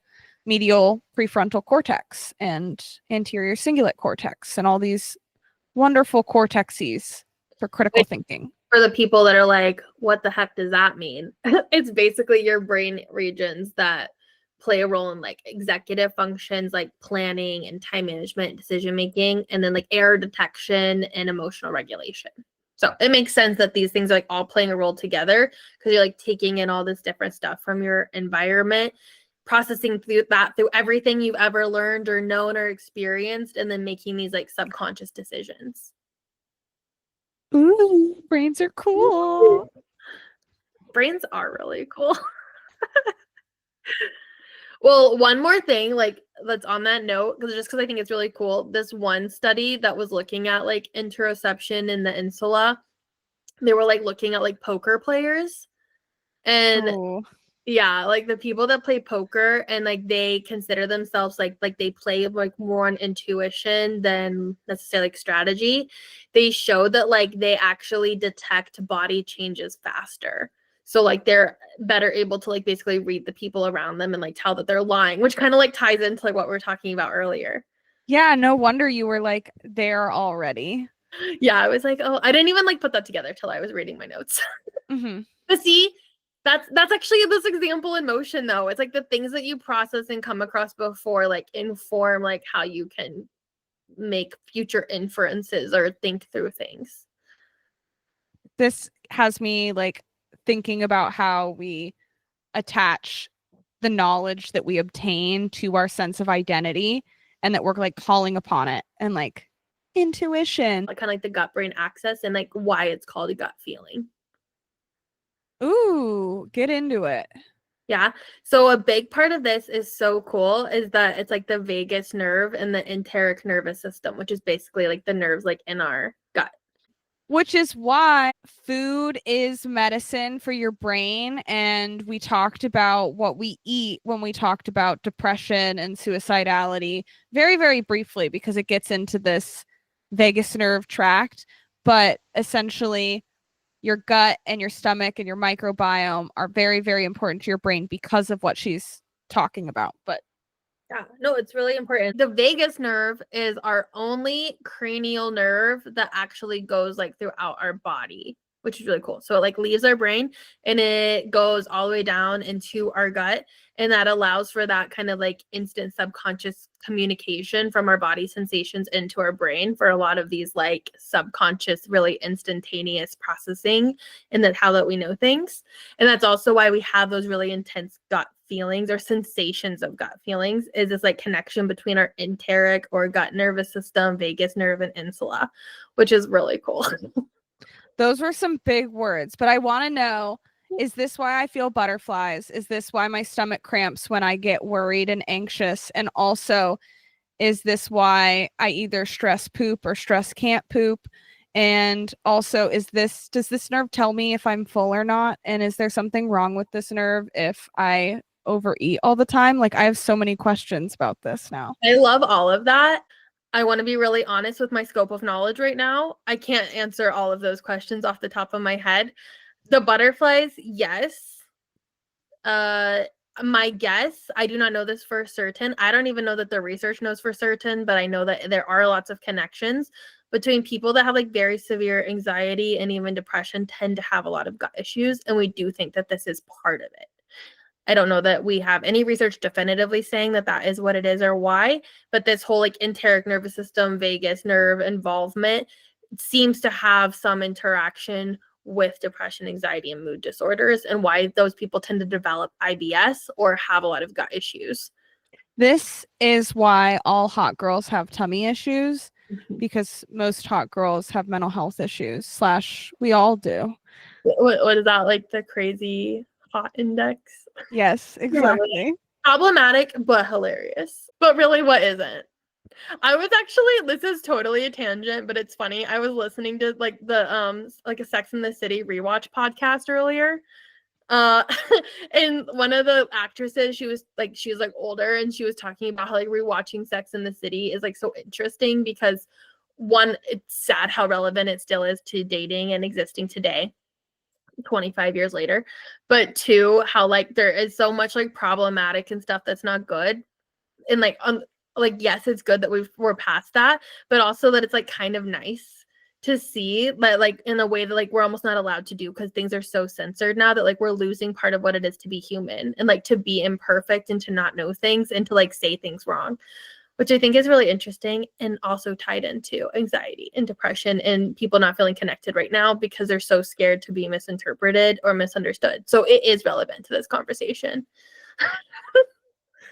medial prefrontal cortex and anterior cingulate cortex and all these wonderful cortexes for critical thinking. For the people that are like, what the heck does that mean? It's basically your brain regions that play a role in like executive functions like planning and time management, decision making, and then like error detection and emotional regulation. So it makes sense that these things are like all playing a role together because you're like taking in all this different stuff from your environment, processing through everything you've ever learned or known or experienced, and then making these like subconscious decisions. Ooh, brains are cool. Brains are really cool. Well, one more thing, like that's on that note, because I think it's really cool. This one study that was looking at like interoception in the insula, they were like looking at like poker players, and yeah, like the people that play poker and like they consider themselves like they play like more on intuition than necessarily like strategy. They showed that like they actually detect body changes faster. So like they're better able to like basically read the people around them and like tell that they're lying, which kind of like ties into like what we were talking about earlier. Yeah, no wonder you were like there already. Yeah, I was like, oh, I didn't even like put that together till I was reading my notes. But see, that's actually this example in motion though. It's like the things that you process and come across before like inform like how you can make future inferences or think through things. This has me like thinking about how we attach the knowledge that we obtain to our sense of identity and that we're like calling upon it and like intuition. Like kind of like the gut brain axis and like why it's called a gut feeling. Ooh, get into it. Yeah. So a big part of this is so cool is that it's like the vagus nerve and the enteric nervous system, which is basically like the nerves like in our gut. Which is why food is medicine for your brain. And we talked about what we eat when we talked about depression and suicidality very, very briefly, because it gets into this vagus nerve tract. But essentially, your gut and your stomach and your microbiome are very, very important to your brain because of what she's talking about. But yeah, no, it's really important. The vagus nerve is our only cranial nerve that actually goes like throughout our body, which is really cool. So it like leaves our brain and it goes all the way down into our gut. And that allows for that kind of like instant subconscious communication from our body sensations into our brain for a lot of these like subconscious, really instantaneous processing and that how that we know things. And that's also why we have those really intense gut feelings or sensations of gut feelings, is this like connection between our enteric or gut nervous system, vagus nerve, and insula, which is really cool. Those were some big words, but I want to know, is this why I feel butterflies? Is this why my stomach cramps when I get worried and anxious? And also, is this why I either stress poop or stress can't poop? And also, does this nerve tell me if I'm full or not? And is there something wrong with this nerve if I overeat all the time? Like, I have so many questions about this now. I love all of that. I want to be really honest with my scope of knowledge right now. I can't answer all of those questions off the top of my head. The butterflies, yes. My guess, I do not know this for certain. I don't even know that the research knows for certain, but I know that there are lots of connections between people that have like very severe anxiety and even depression tend to have a lot of gut issues. And we do think that this is part of it. I don't know that we have any research definitively saying that that is what it is or why, but this whole like enteric nervous system, vagus nerve involvement seems to have some interaction with depression, anxiety, and mood disorders, and why those people tend to develop IBS or have a lot of gut issues. This is why all hot girls have tummy issues, because most hot girls have mental health issues, / we all do. What is that, like the crazy hot index? Yes, exactly. Problematic, but hilarious. But really, what isn't? I was actually, this is totally a tangent, but it's funny. I was listening to like the like a Sex and the City rewatch podcast earlier. And one of the actresses, she was like older, and she was talking about how like rewatching Sex and the City is like so interesting because one, it's sad how relevant it still is to dating and existing today, 25 years later, but two, how like there is so much like problematic and stuff that's not good, and like yes, it's good that we're past that, but also that it's like kind of nice to see that like in a way that like we're almost not allowed to do because things are so censored now that like we're losing part of what it is to be human and like to be imperfect and to not know things and to like say things wrong, which I think is really interesting and also tied into anxiety and depression and people not feeling connected right now because they're so scared to be misinterpreted or misunderstood. So it is relevant to this conversation.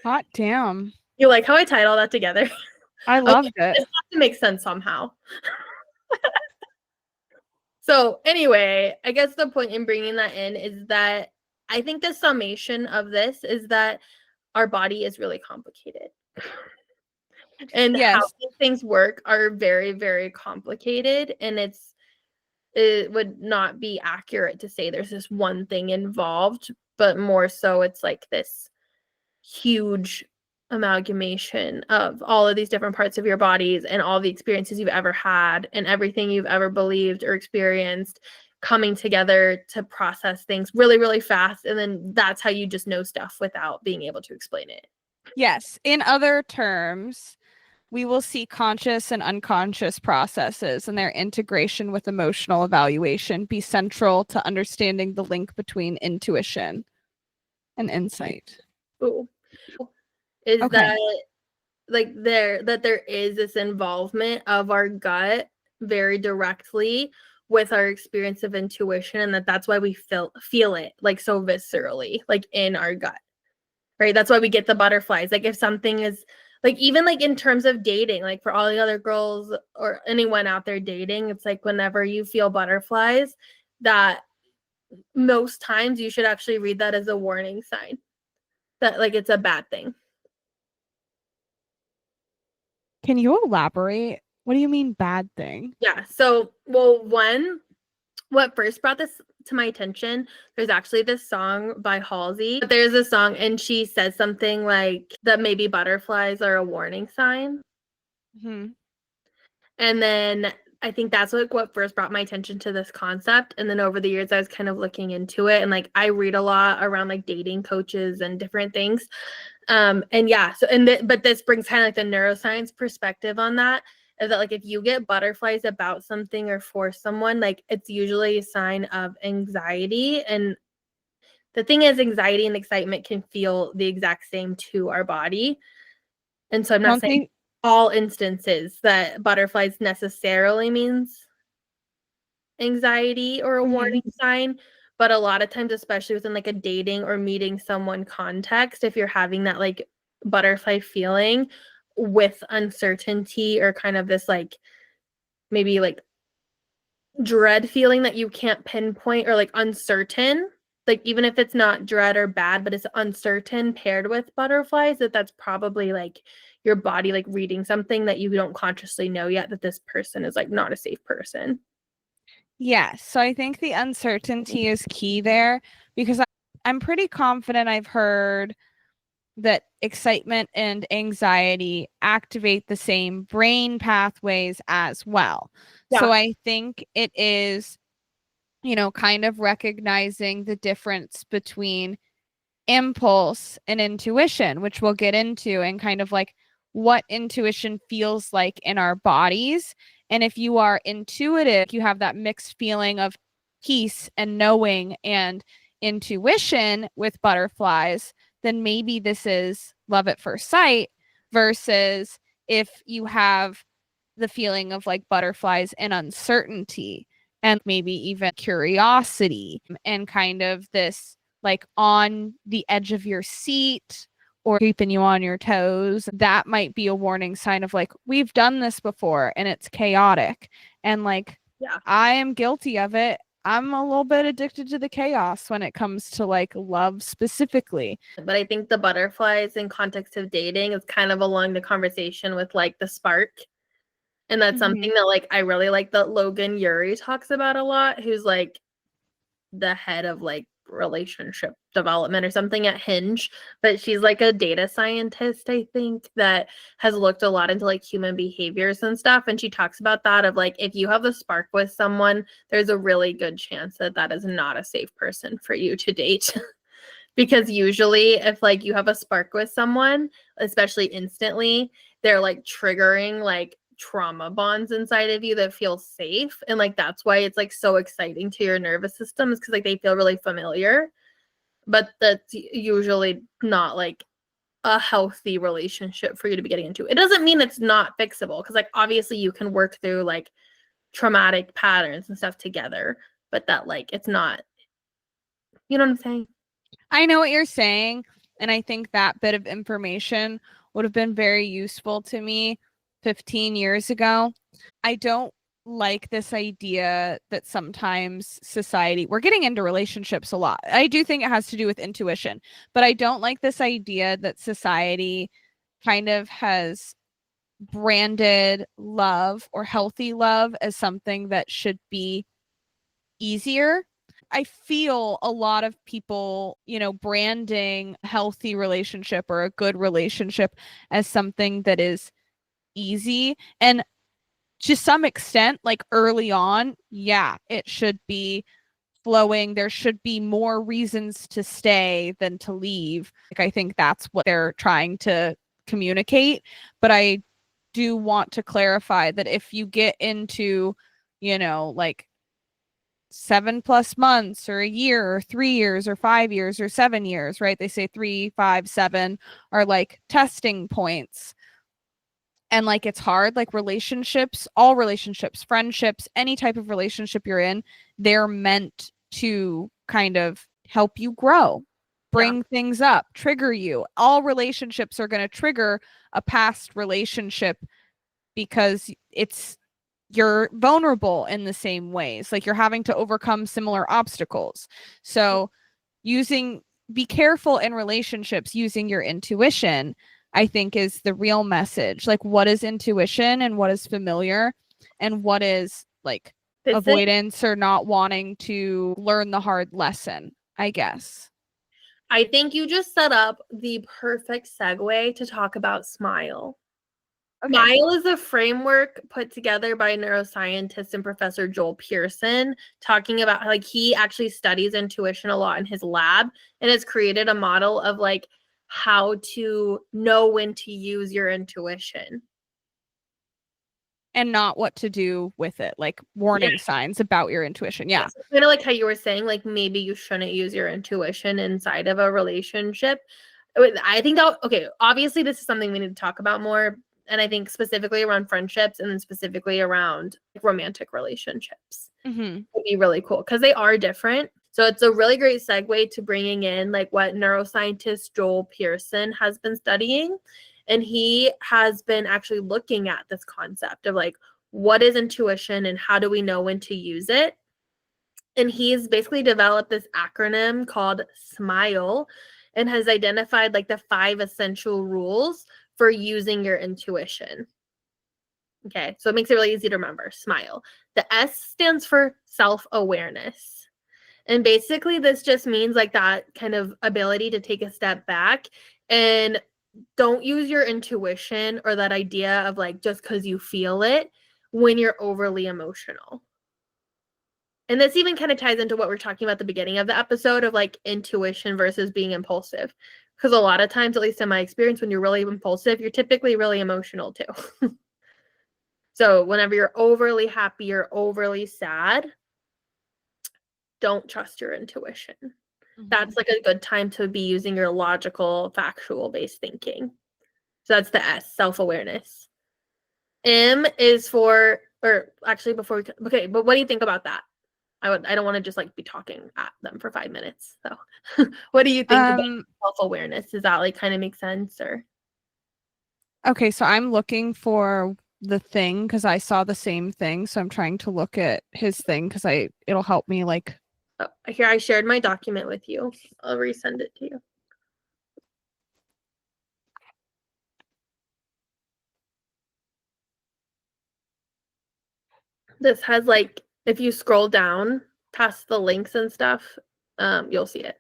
Hot damn. You like how I tied all that together? I loved it. It has to make sense somehow. So anyway, I guess the point in bringing that in is that I think the summation of this is that our body is really complicated. And Yes. how these things work are very, very complicated. And it would not be accurate to say there's this one thing involved, but more so it's like this huge amalgamation of all of these different parts of your bodies and all the experiences you've ever had and everything you've ever believed or experienced coming together to process things really, really fast. And then that's how you just know stuff without being able to explain it. Yes. In other terms, we will see conscious and unconscious processes and their integration with emotional evaluation be central to understanding the link between intuition and insight. Ooh. Is Okay. that like there is this involvement of our gut very directly with our experience of intuition, and that's why we feel it like so viscerally, like in our gut, right? That's why we get the butterflies. Like if something is like, even like in terms of dating, like for all the other girls or anyone out there dating, it's like whenever you feel butterflies, that most times you should actually read that as a warning sign that like it's a bad thing. Can you elaborate? What do you mean bad thing? Yeah. So, well, what first brought this to my attention, there's actually this song by Halsey. There's a song and she says something like that maybe butterflies are a warning sign. Mm-hmm. And then I think that's like what first brought my attention to this concept. And then over the years, I was kind of looking into it. And like I read a lot around like dating coaches and different things. And yeah, so but this brings kind of like the neuroscience perspective on that. is that like if you get butterflies about something or for someone, like it's usually a sign of anxiety. And the thing is, anxiety and excitement can feel the exact same to our body. And so I'm not saying all instances that butterflies necessarily means anxiety or a warning sign, but a lot of times, especially within like a dating or meeting someone context, if you're having that like butterfly feeling with uncertainty or kind of this like maybe like dread feeling that you can't pinpoint or like uncertain, like even if it's not dread or bad, but it's uncertain paired with butterflies, that's probably like your body like reading something that you don't consciously know yet, that this person is like not a safe person. Yes. So I think the uncertainty is key there, because I'm pretty confident I've heard that excitement and anxiety activate the same brain pathways as well. Yeah. So I think it is, kind of recognizing the difference between impulse and intuition, which we'll get into, and kind of like what intuition feels like in our bodies. And if you are intuitive, you have that mixed feeling of peace and knowing and intuition with butterflies, then maybe this is love at first sight, versus if you have the feeling of like butterflies and uncertainty and maybe even curiosity and kind of this like on the edge of your seat or keeping you on your toes, that might be a warning sign of like, we've done this before and it's chaotic. And like, Yeah, I am guilty of it. I'm a little bit addicted to the chaos when it comes to like love specifically. but I think the butterflies in context of dating is kind of along the conversation with like the spark. And that's something that like I really like that Logan Ury talks about a lot, who's like the head of like relationship development or something at Hinge, but she's like a data scientist, I think, that has looked a lot into like human behaviors and stuff. And she talks about that of like, if you have a spark with someone, there's a really good chance that that is not a safe person for you to date. Because usually if like you have a spark with someone, especially instantly, they're like triggering like trauma bonds inside of you that feel safe, and like that's why it's like so exciting to your nervous system, is because like they feel really familiar, but that's usually not like a healthy relationship for you to be getting into. It doesn't mean it's not fixable, because like obviously you can work through like traumatic patterns and stuff together, but that like it's not, you know what I'm saying? I know what you're saying, and I think that bit of information would have been very useful to me 15 years ago. I don't like this idea that sometimes society, we're getting into relationships a lot. I do think it has to do with intuition, but I don't like this idea that society kind of has branded love or healthy love as something that should be easier. I feel a lot of people, branding a healthy relationship or a good relationship as something that is easy. And to some extent, like early on, yeah, it should be flowing. There should be more reasons to stay than to leave. Like, I think that's what they're trying to communicate. But I do want to clarify that if you get into, like 7+ months or a year or 3 years or 5 years or 7 years, right? They say 3, 5, 7 are like testing points. And like it's hard, like relationships, all relationships, friendships, any type of relationship you're in, they're meant to kind of help you grow, bring things up, trigger you. All relationships are going to trigger a past relationship because you're vulnerable in the same ways. Like you're having to overcome similar obstacles. So be careful in relationships using your intuition, I think, is the real message. Like, what is intuition and what is familiar and what is like avoidance or not wanting to learn the hard lesson, I guess. I think you just set up the perfect segue to talk about SMILE. Okay. SMILE is a framework put together by neuroscientist and Professor Joel Pearson, talking about like he actually studies intuition a lot in his lab and has created a model of like how to know when to use your intuition. and not what to do with it, like warning signs about your intuition. Yeah. Kind of like how you were saying, like maybe you shouldn't use your intuition inside of a relationship. I think that, okay, obviously this is something we need to talk about more. And I think specifically around friendships and then specifically around romantic relationships would be really cool because they are different. So it's a really great segue to bringing in like what neuroscientist Joel Pearson has been studying. And he has been actually looking at this concept of like, what is intuition and how do we know when to use it? And he's basically developed this acronym called SMILE and has identified like the 5 essential rules for using your intuition. Okay, so it makes it really easy to remember. SMILE. The S stands for self-awareness. And basically this just means like that kind of ability to take a step back and don't use your intuition or that idea of like just because you feel it when you're overly emotional. And this even kind of ties into what we're talking about at the beginning of the episode of like intuition versus being impulsive. Because a lot of times, at least in my experience, when you're really impulsive, you're typically really emotional too. So whenever you're overly happy or overly sad, don't trust your intuition. That's like a good time to be using your logical, factual-based thinking. So that's the S, self-awareness. M is for, or actually before we, okay, but what do you think about that? I don't want to just like be talking at them for 5 minutes. So what do you think about self-awareness? Does that like kind of make sense or? Okay, so I'm looking for the thing because I saw the same thing. So I'm trying to look at his thing because it'll help me like. Oh, here, I shared my document with you. I'll resend it to you. This has like, if you scroll down past the links and stuff, you'll see it.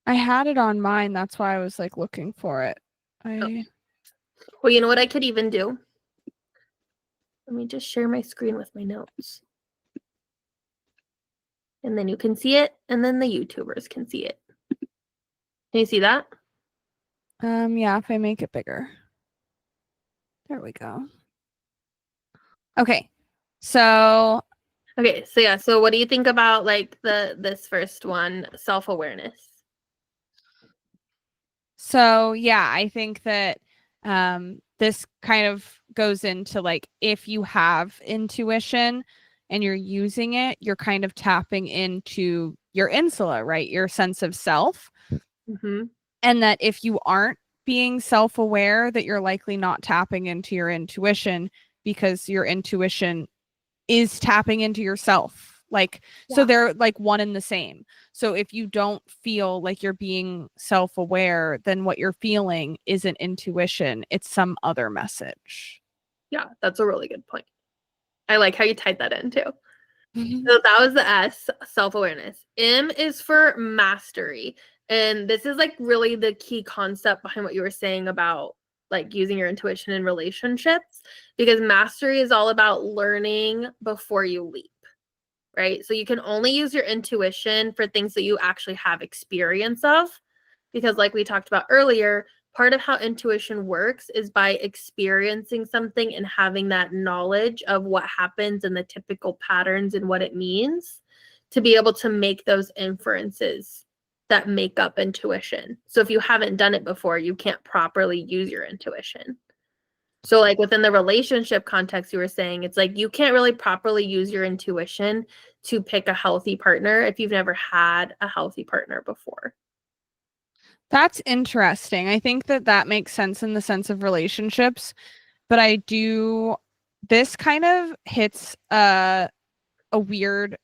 I had it on mine. That's why I was like looking for it. Well, you know what I could even do? Let me just share my screen with my notes. And then you can see it, and then the YouTubers can see it. Can you see that? Yeah, if I make it bigger. There we go. Okay. So yeah, so what do you think about like this first one, self-awareness? So yeah, I think that this kind of goes into like if you have intuition and you're using it, you're kind of tapping into your insula, right? Your sense of self. And that if you aren't being self-aware, that you're likely not tapping into your intuition because your intuition is tapping into yourself. Like, so they're like one and the same. So if you don't feel like you're being self-aware, then what you're feeling isn't intuition. It's some other message. Yeah, that's a really good point. I like how you tied that in too. So that was the S, self-awareness. M is for mastery. And this is like really the key concept behind what you were saying about like using your intuition in relationships, because mastery is all about learning before you leap, right? So you can only use your intuition for things that you actually have experience of, because like we talked about earlier, part of how intuition works is by experiencing something and having that knowledge of what happens and the typical patterns and what it means to be able to make those inferences that make up intuition. So if you haven't done it before, you can't properly use your intuition. So like within the relationship context you were saying, it's like you can't really properly use your intuition to pick a healthy partner if you've never had a healthy partner before. That's interesting. I think that makes sense in the sense of relationships, but this kind of hits a weird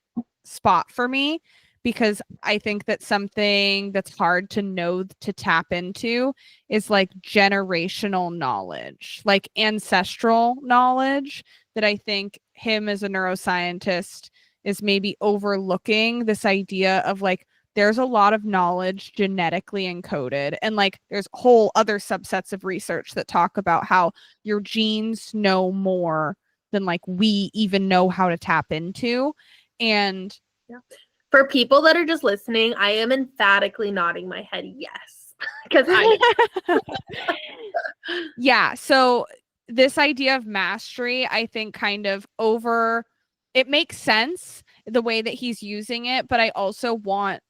spot for me because I think that something that's hard to know to tap into is like generational knowledge, like ancestral knowledge, that I think him as a neuroscientist is maybe overlooking this idea of like there's a lot of knowledge genetically encoded, and like there's whole other subsets of research that talk about how your genes know more than like we even know how to tap into. And For people that are just listening, I am emphatically nodding my head yes. Because I Yeah. So this idea of mastery, I think it makes sense the way that he's using it, but I also want,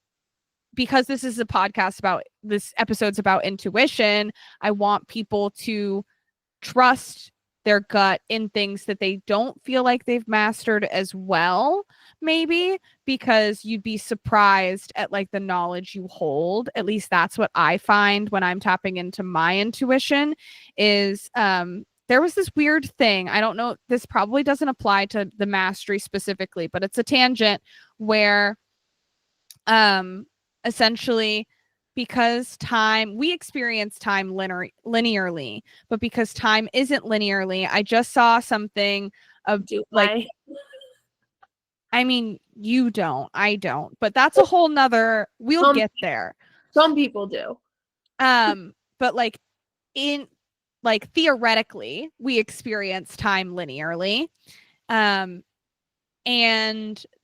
because this episode's about intuition, I want people to trust their gut in things that they don't feel like they've mastered as well, maybe, because you'd be surprised at like the knowledge you hold. At least that's what I find when I'm tapping into my intuition is there was this weird thing. I don't know, this probably doesn't apply to the mastery specifically, but it's a tangent where essentially, because we experience time linearly, but because time isn't linearly, I just saw something of I mean, you don't, I don't, but that's a whole nother, we'll get there. Some people do. But like theoretically, we experience time linearly. And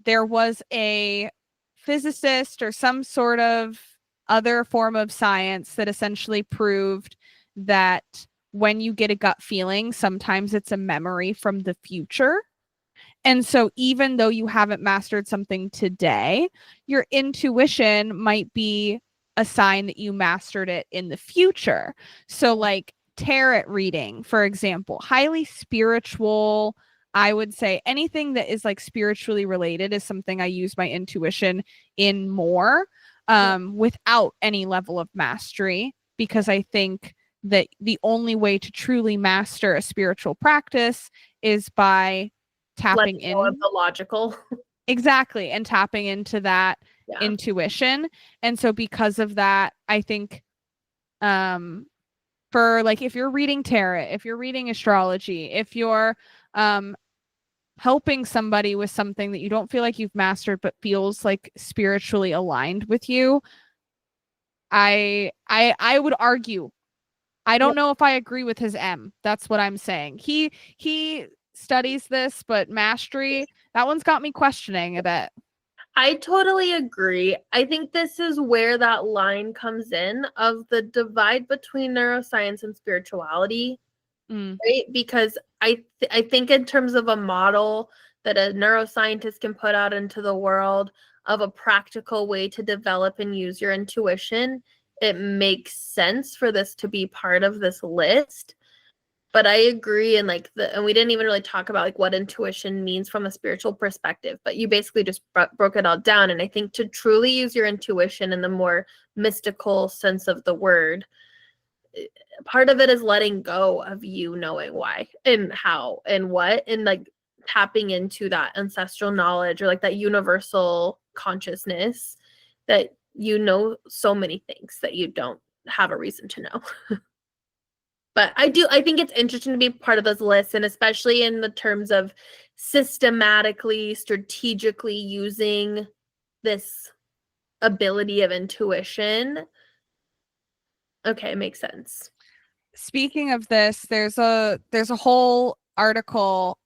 there was a physicist or some sort of other form of science that essentially proved that when you get a gut feeling, sometimes it's a memory from the future. And so even though you haven't mastered something today, your intuition might be a sign that you mastered it in the future. So like tarot reading, for example, highly spiritual, I would say anything that is like spiritually related is something I use my intuition in more without any level of mastery, because I think that the only way to truly master a spiritual practice is by tapping in the logical. Exactly. And tapping into that intuition. And so because of that, I think for like, if you're reading tarot, if you're reading astrology, if you're helping somebody with something that you don't feel like you've mastered but feels like spiritually aligned with you, I would argue, I don't know if I agree with his that's what I'm saying. He studies this, but mastery, that one's got me questioning a bit. I totally agree. I think this is where that line comes in of the divide between neuroscience and spirituality. Right? Because I think in terms of a model that a neuroscientist can put out into the world of a practical way to develop and use your intuition, it makes sense for this to be part of this list. But I agree, and and we didn't even really talk about like what intuition means from a spiritual perspective, but you basically just broke it all down. And I think to truly use your intuition in the more mystical sense of the word, part of it is letting go of you knowing why and how and what, and like tapping into that ancestral knowledge or like that universal consciousness that you know so many things that you don't have a reason to know. But I think it's interesting to be part of this list, and especially in the terms of systematically, strategically using this ability of intuition. Okay, it makes sense. Speaking of this, there's a whole article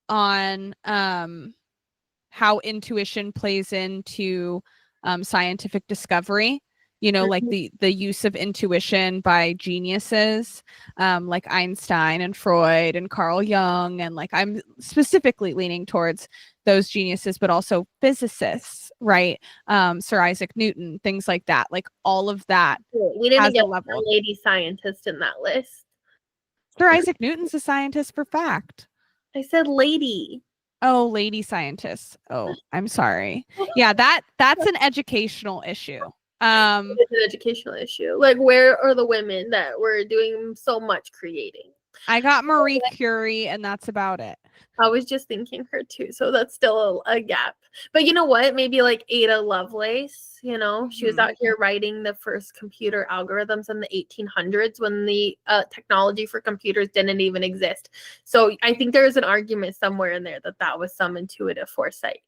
on how intuition plays into scientific discovery. You know, like the use of intuition by geniuses like Einstein and Freud and Carl Jung, and like I'm specifically leaning towards those geniuses, but also physicists, right? Sir Isaac Newton, things like that. Like all of that. We didn't get a lady scientist in that list. Sir Isaac Newton's a scientist for fact. I said lady. Oh, lady scientists. Oh, I'm sorry. Yeah, that's an educational issue. It's an educational issue. Like, where are the women that were doing so much creating? I got Marie Curie, and that's about it. I was just thinking her too, so that's still a gap. But you know what? Maybe like Ada Lovelace, you know, she was out here writing the first computer algorithms in the 1800s when the technology for computers didn't even exist. So I think there's an argument somewhere in there that was some intuitive foresight.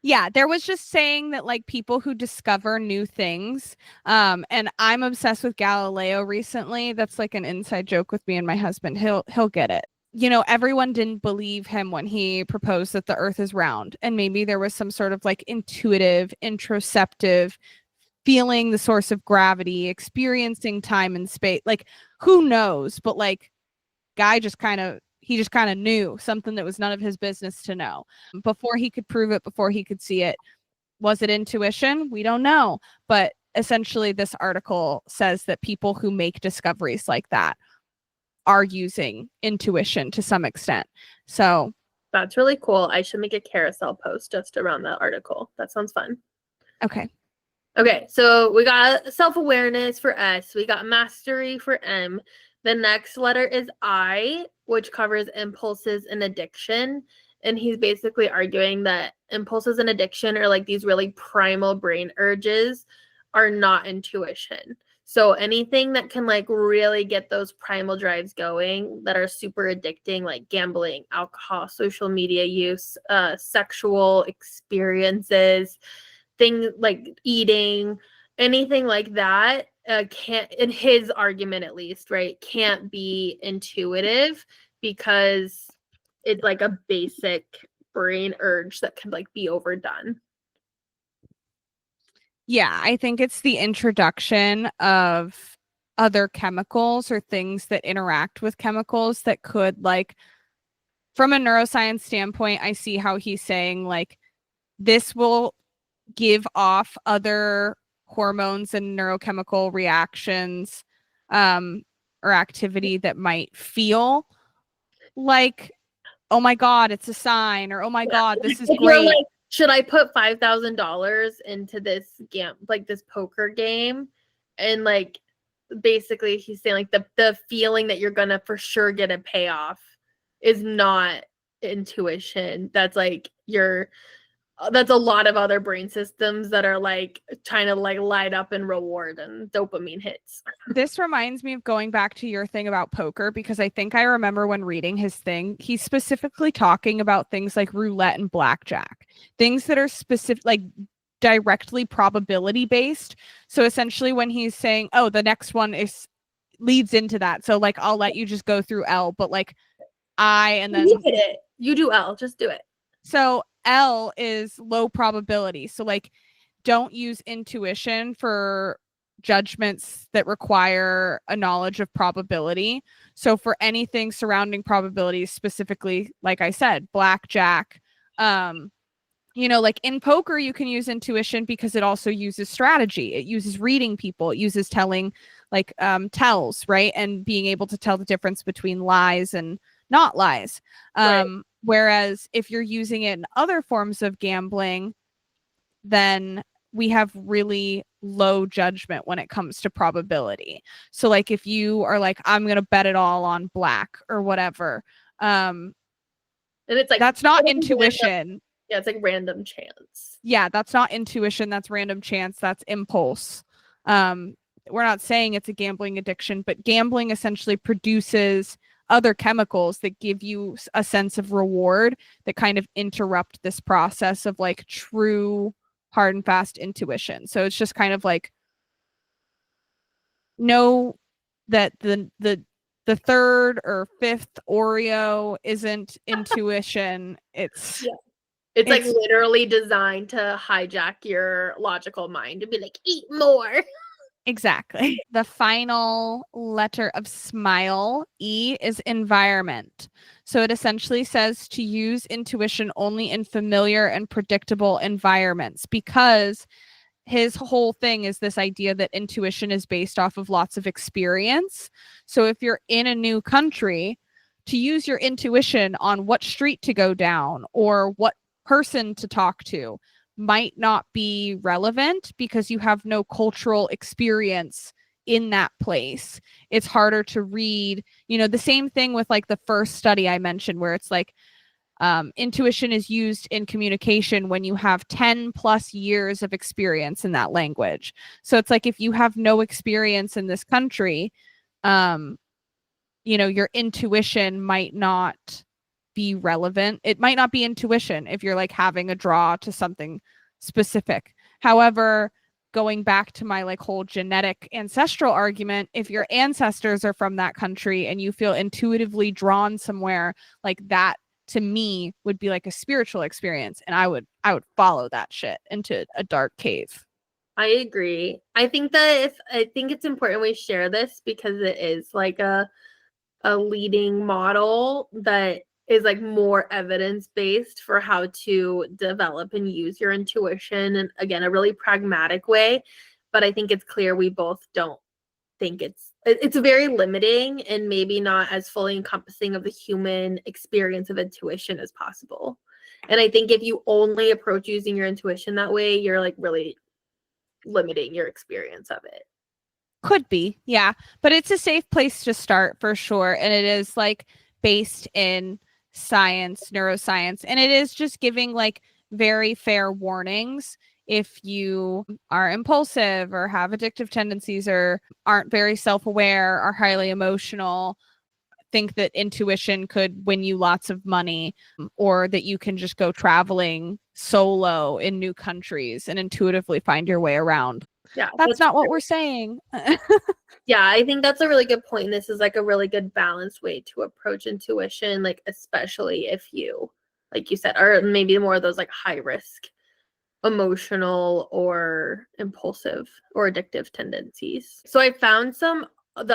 Yeah, there was just saying that like people who discover new things, and I'm obsessed with Galileo recently. That's like an inside joke with me and my husband. He'll get it. everyone didn't believe him when he proposed that the earth is round. And maybe there was some sort of like intuitive, introspective feeling the source of gravity, experiencing time and space. Like, who knows? But like, guy just kind of knew something that was none of his business to know before he could prove it, before he could see it. Was it intuition? We don't know. But essentially, this article says that people who make discoveries like that are using intuition to some extent. So that's really cool. I should make a carousel post just around that article. That sounds fun. Okay. Okay, so we got self-awareness for S. We got mastery for M. The next letter is I, which covers impulses and addiction. And he's basically arguing that impulses and addiction are like these really primal brain urges are not intuition. So anything that can like really get those primal drives going that are super addicting, like gambling, alcohol, social media use, sexual experiences, things like eating, anything like that, can't, in his argument at least, right, can't be intuitive because it's like a basic brain urge that can like be overdone. Yeah, I think it's the introduction of other chemicals or things that interact with chemicals that could, like, from a neuroscience standpoint, I see how he's saying like this will give off other hormones and neurochemical reactions or activity that might feel like, oh my God, it's a sign, or oh my God, this is great. Like, should I put $5,000 into this this poker game? And like basically he's saying like the feeling that you're gonna for sure get a payoff is not intuition. That's like that's a lot of other brain systems that are like trying to like light up and reward, and dopamine hits. This reminds me of going back to your thing about poker, because I think I remember when reading his thing, he's specifically talking about things like roulette and blackjack, things that are specific, like directly probability based. So essentially when he's saying, oh, the next one leads into that. So like, I'll let you just go through L, but like and then you do L, just do it. So L is low probability. So like, don't use intuition for judgments that require a knowledge of probability. So for anything surrounding probabilities, specifically, like I said, blackjack, like in poker, you can use intuition because it also uses strategy. It uses reading people. It uses telling, like tells, right? And being able to tell the difference between lies and not lies. Right. Whereas if you're using it in other forms of gambling, then we have really low judgment when it comes to probability. So like if you are like, I'm going to bet it all on black or whatever. And it's like, that's not intuition. Random. Yeah, it's like random chance. Yeah, that's not intuition. That's random chance. That's impulse. We're not saying it's a gambling addiction, but gambling essentially produces other chemicals that give you a sense of reward that kind of interrupt this process of like true hard and fast intuition. So it's just kind of like, know that the third or fifth Oreo isn't intuition. It's like literally designed to hijack your logical mind and be like, eat more. Exactly. The final letter of SMILE, E, is environment. So it essentially says to use intuition only in familiar and predictable environments, because his whole thing is this idea that intuition is based off of lots of experience. So if you're in a new country, to use your intuition on what street to go down or what person to talk to might not be relevant because you have no cultural experience in that place. It's harder to read, the same thing with like the first study I mentioned, where it's like intuition is used in communication when you have 10 plus years of experience in that language. So it's like, if you have no experience in this country, your intuition might not be relevant. It might not be intuition if you're like having a draw to something specific. However, going back to my like whole genetic ancestral argument, if your ancestors are from that country and you feel intuitively drawn somewhere, like that to me would be like a spiritual experience, and I would follow that shit into a dark cave. I agree. I think it's important we share this because it is like a leading model that is like more evidence-based for how to develop and use your intuition, and again, a really pragmatic way. But I think it's clear we both don't think it's very limiting and maybe not as fully encompassing of the human experience of intuition as possible. And I think if you only approach using your intuition that way, you're like really limiting your experience of it. Could be, yeah. But it's a safe place to start for sure. And it is like based in science, neuroscience, and it is just giving like very fair warnings if you are impulsive or have addictive tendencies or aren't very self-aware, are highly emotional, think that intuition could win you lots of money, or that you can just go traveling solo in new countries and intuitively find your way around. Yeah, that's not what we're saying. Yeah, I think that's a really good point. This is like a really good balanced way to approach intuition, like especially if you, like you said, are maybe more of those like high risk emotional or impulsive or addictive tendencies. So I found the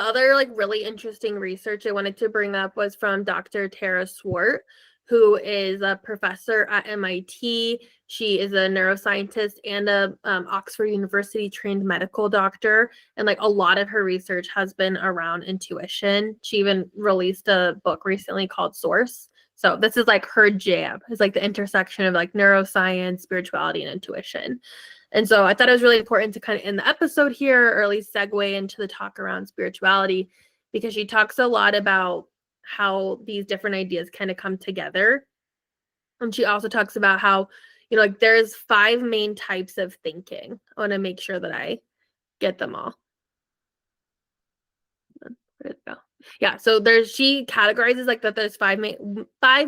other like really interesting research I wanted to bring up was from Dr. Tara Swart, who is a professor at MIT. She is a neuroscientist and a Oxford University trained medical doctor. And like a lot of her research has been around intuition. She even released a book recently called Source. So this is like her jam. It's like the intersection of like neuroscience, spirituality, and intuition. And so I thought it was really important to kind of end the episode here, or at least segue into the talk around spirituality, because she talks a lot about how these different ideas kind of come together. And she also talks about how, like there's 5 main types of thinking. I want to make sure that I get them all. Where'd it go? Yeah, so she categorizes like that there's 5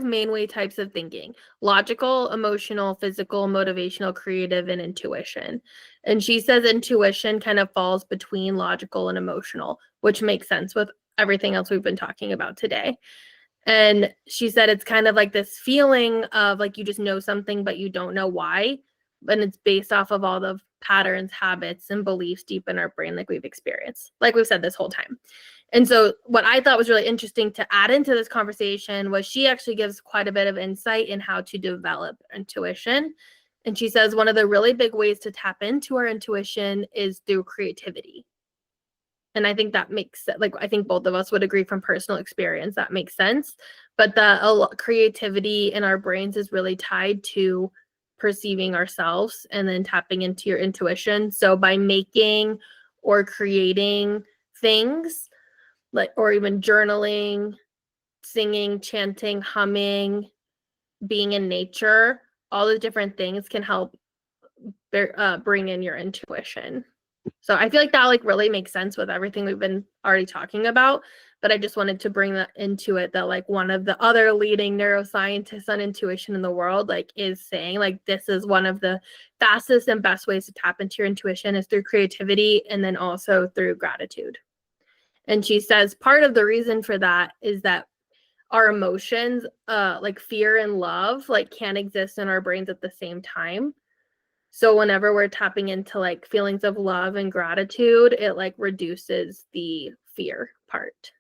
main way types of thinking: logical, emotional, physical, motivational, creative, and intuition. And she says intuition kind of falls between logical and emotional, which makes sense with everything else we've been talking about today. And she said it's kind of like this feeling of like you just know something but you don't know why, and it's based off of all the patterns, habits, and beliefs deep in our brain like we've experienced, like we've said this whole time. And so what I thought was really interesting to add into this conversation was she actually gives quite a bit of insight in how to develop intuition. And she says one of the really big ways to tap into our intuition is through creativity. And I think that makes sense. Like, I think both of us would agree from personal experience that makes sense. But the creativity in our brains is really tied to perceiving ourselves and then tapping into your intuition. So by making or creating things, like, or even journaling, singing, chanting, humming, being in nature, all the different things can help bring in your intuition. So I feel like that like really makes sense with everything we've been already talking about, but I just wanted to bring that into it, that like one of the other leading neuroscientists on intuition in the world like is saying like this is one of the fastest and best ways to tap into your intuition is through creativity, and then also through gratitude. And she says part of the reason for that is that our emotions, like fear and love, like can't exist in our brains at the same time. So whenever we're tapping into like feelings of love and gratitude, it like reduces the fear part.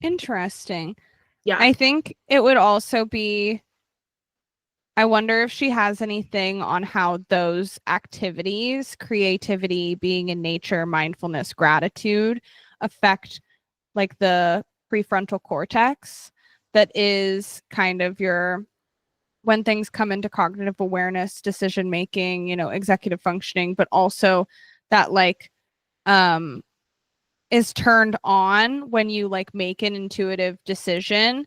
Interesting. Yeah. I think it would also be, I wonder if she has anything on how those activities, creativity, being in nature, mindfulness, gratitude, affect like the prefrontal cortex that is kind of your, when things come into cognitive awareness, decision making, executive functioning, but also that like is turned on when you like make an intuitive decision,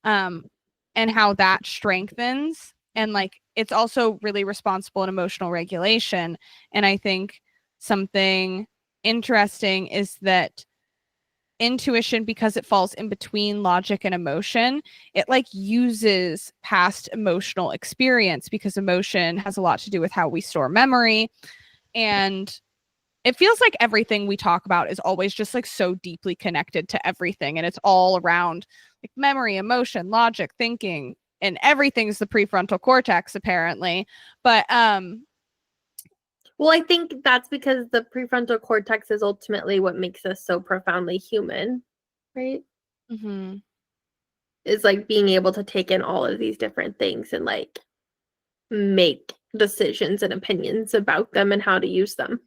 and how that strengthens. And like it's also really responsible in emotional regulation. And I think something interesting is that intuition, because it falls in between logic and emotion, it like uses past emotional experience, because emotion has a lot to do with how we store memory. And it feels like everything we talk about is always just like so deeply connected to everything. And it's all around like memory, emotion, logic, thinking, and everything's the prefrontal cortex, apparently. But well, I think that's because the prefrontal cortex is ultimately what makes us so profoundly human, right? mm-hmm. Is like being able to take in all of these different things and like make decisions and opinions about them and how to use them.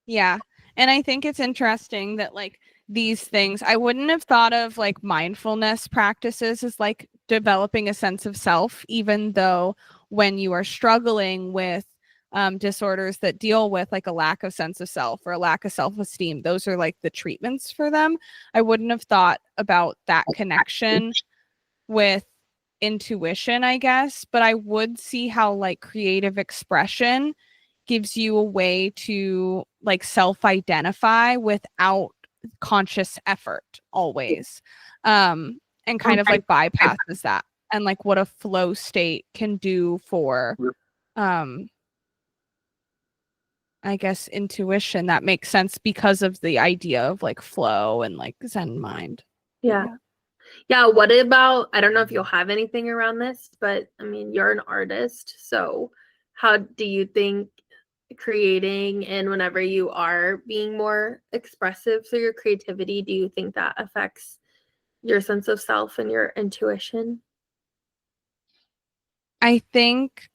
Yeah. And I think it's interesting that like these things, I wouldn't have thought of like mindfulness practices as like developing a sense of self, even though when you are struggling with disorders that deal with like a lack of sense of self or a lack of self-esteem, those are like the treatments for them. I wouldn't have thought about that connection with intuition, I guess, but I would see how like creative expression gives you a way to like self-identify without conscious effort always. And kind of like bypasses that and like what a flow state can do for I guess intuition. That makes sense because of the idea of like flow and like Zen mind. Yeah. Yeah, what about, I don't know if you'll have anything around this, but I mean, you're an artist. So how do you think creating and whenever you are being more expressive through your creativity, do you think that affects your sense of self and your intuition? I think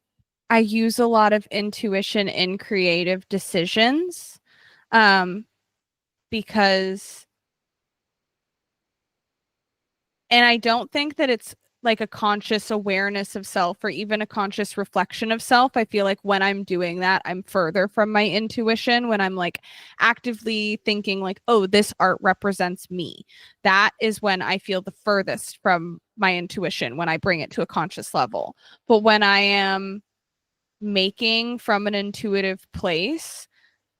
I use a lot of intuition in creative decisions because and I don't think that it's like a conscious awareness of self or even a conscious reflection of self. I feel like when I'm doing that, I'm further from my intuition. When I'm like actively thinking like, oh, this art represents me. That is when I feel the furthest from my intuition when I bring it to a conscious level. But when I am making from an intuitive place,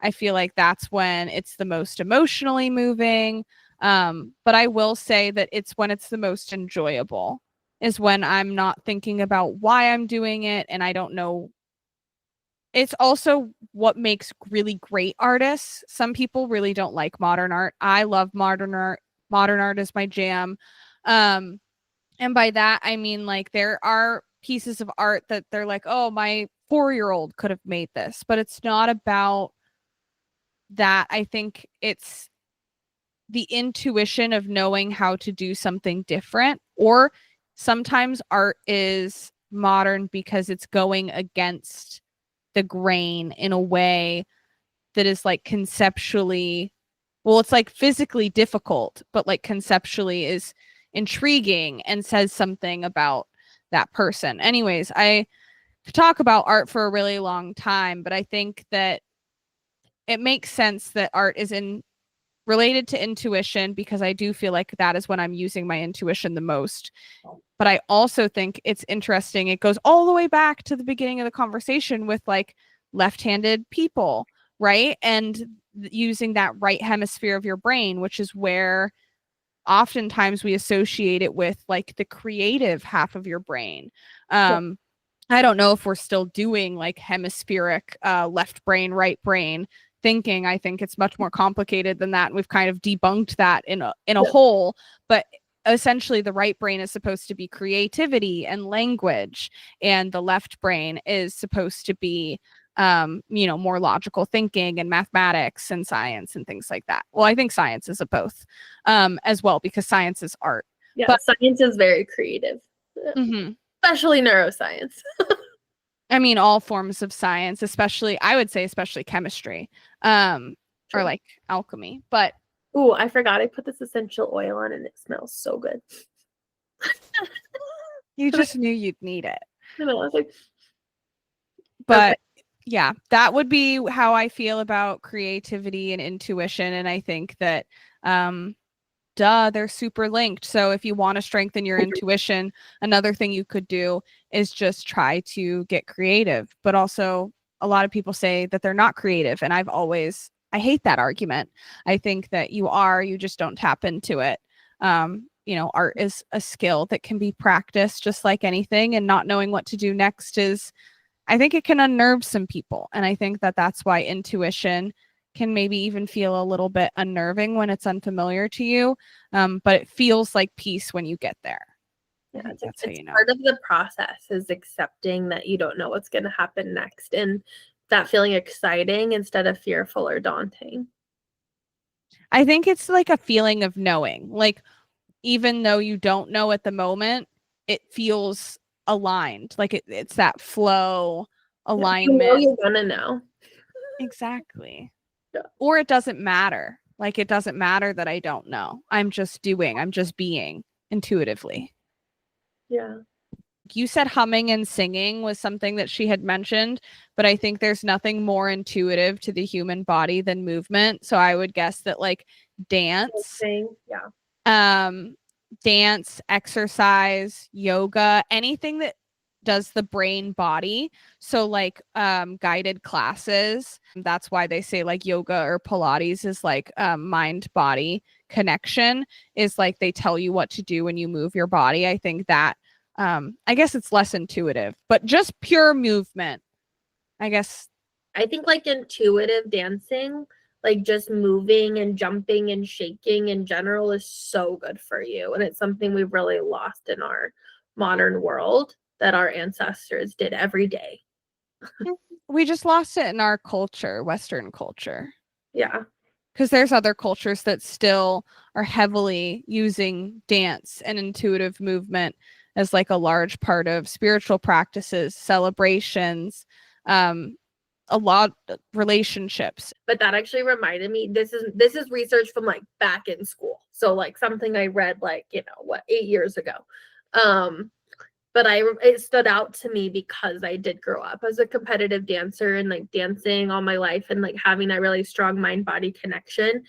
I feel like that's when it's the most emotionally moving. But I will say that it's when it's the most enjoyable, is when I'm not thinking about why I'm doing it and I don't know. It's also what makes really great artists. Some people really don't like modern art. I love modern art. Modern art is my jam. Um, and by that, I mean like there are pieces of art that they're like, oh, my 4-year-old could have made this, but it's not about that. I think it's the intuition of knowing how to do something different, or sometimes art is modern because it's going against the grain in a way that is like conceptually, well, it's like physically difficult, but like conceptually is intriguing and says something about that person. Anyways, I could talk about art for a really long time, but I think that it makes sense that art is in related to intuition because I do feel like that is when I'm using my intuition the most. But I also think it's interesting. It goes all the way back to the beginning of the conversation with like left-handed people, right? And using that right hemisphere of your brain, which is where oftentimes we associate it with like the creative half of your brain. I don't know if we're still doing like hemispheric left brain, right brain thinking. I think it's much more complicated than that. And we've kind of debunked that in a whole, but essentially the right brain is supposed to be creativity and language, and the left brain is supposed to be more logical thinking and mathematics and science and things like that. Well, I think science is a both as well, because science is art. Yeah, but science is very creative. mm-hmm. Especially neuroscience. I mean, all forms of science, especially, I would say, especially chemistry, or like alchemy. But oh, I forgot I put this essential oil on and it smells so good. you just knew you'd need it. I know, I was like, but okay. Yeah, that would be how I feel about creativity and intuition. And I think that they're super linked. So if you want to strengthen your intuition, another thing you could do is just try to get creative. But also, a lot of people say that they're not creative. And I hate that argument. I think that you just don't tap into it. Art is a skill that can be practiced just like anything, and not knowing what to do next is I think it can unnerve some people. And I think that that's why intuition can maybe even feel a little bit unnerving when it's unfamiliar to you. But it feels like peace when you get there. Yeah, I think it's, like, that's how it's you know. part of the process is accepting that you don't know what's going to happen next, and that feeling exciting instead of fearful or daunting. I think it's like a feeling of knowing, like, even though you don't know at the moment, it feels aligned. Like it's that flow alignment. You're going to know. Exactly. Yeah. Or it doesn't matter. Like it doesn't matter that I don't know. I'm just doing, I'm just being intuitively. Yeah. You said humming and singing was something that she had mentioned, but I think there's nothing more intuitive to the human body than movement. So I would guess that like dance, dance, exercise, yoga, anything that does the brain body. So like guided classes. That's why they say like yoga or Pilates is like mind body connection, is like they tell you what to do when you move your body. I think that I guess it's less intuitive, but just pure movement. I guess I think like intuitive dancing, like just moving and jumping and shaking in general is so good for you. And it's something we've really lost in our modern world that our ancestors did every day. we just lost it in our culture, Western culture. Yeah. Because there's other cultures that still are heavily using dance and intuitive movement as like a large part of spiritual practices, celebrations, a lot of relationships. But that actually reminded me, this is research from like back in school. So like something I read like, 8 years ago. But it stood out to me because I did grow up as a competitive dancer and like dancing all my life and like having that really strong mind-body connection.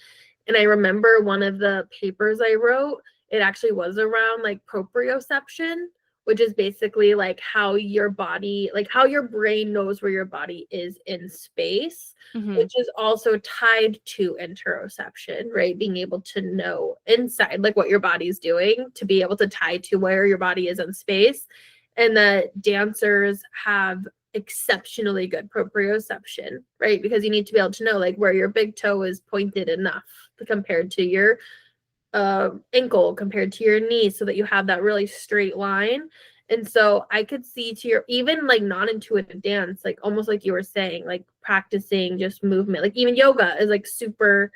And I remember one of the papers I wrote, it actually was around like proprioception, which is basically like how your body, like how your brain knows where your body is in space, which is also tied to interoception, right? Being able to know inside, like what your body's doing, to be able to tie to where your body is in space. And that dancers have exceptionally good proprioception, right? Because you need to be able to know like where your big toe is pointed enough compared to your ankle, compared to your knee, so that you have that really straight line. And so I could see to your even like non-intuitive dance, like almost like you were saying, like practicing just movement, like even yoga is like super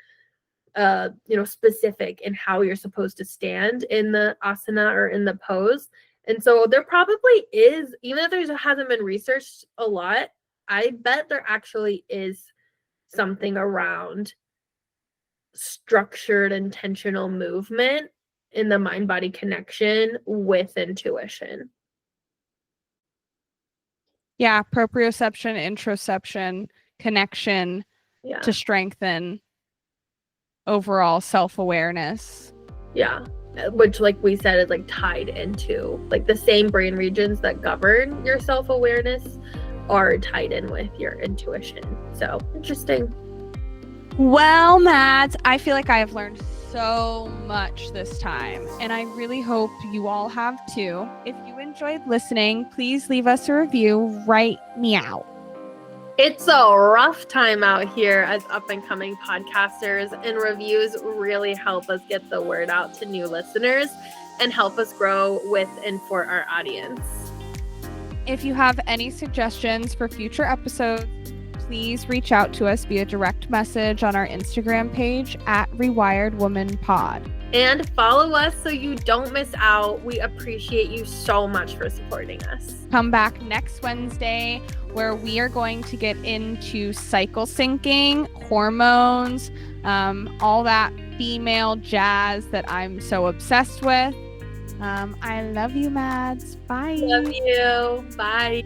specific in how you're supposed to stand in the asana or in the pose. And so there probably is, even if there hasn't been researched a lot, I bet there actually is something around structured intentional movement in the mind-body connection with intuition. Yeah, proprioception, interoception, connection to strengthen overall self-awareness. Yeah, which like we said is like tied into like the same brain regions that govern your self-awareness are tied in with your intuition. So interesting. Well, Mads, I feel like I have learned so much this time, and I really hope you all have too. If you enjoyed listening, please leave us a review right meow. It's a rough time out here as up-and-coming podcasters, and reviews really help us get the word out to new listeners and help us grow with and for our audience. If you have any suggestions for future episodes, please reach out to us via direct message on our Instagram page at Rewired Woman Pod. And follow us so you don't miss out. We appreciate you so much for supporting us. Come back next Wednesday where we are going to get into cycle syncing, hormones, all that female jazz that I'm so obsessed with. I love you, Mads. Bye. Love you. Bye.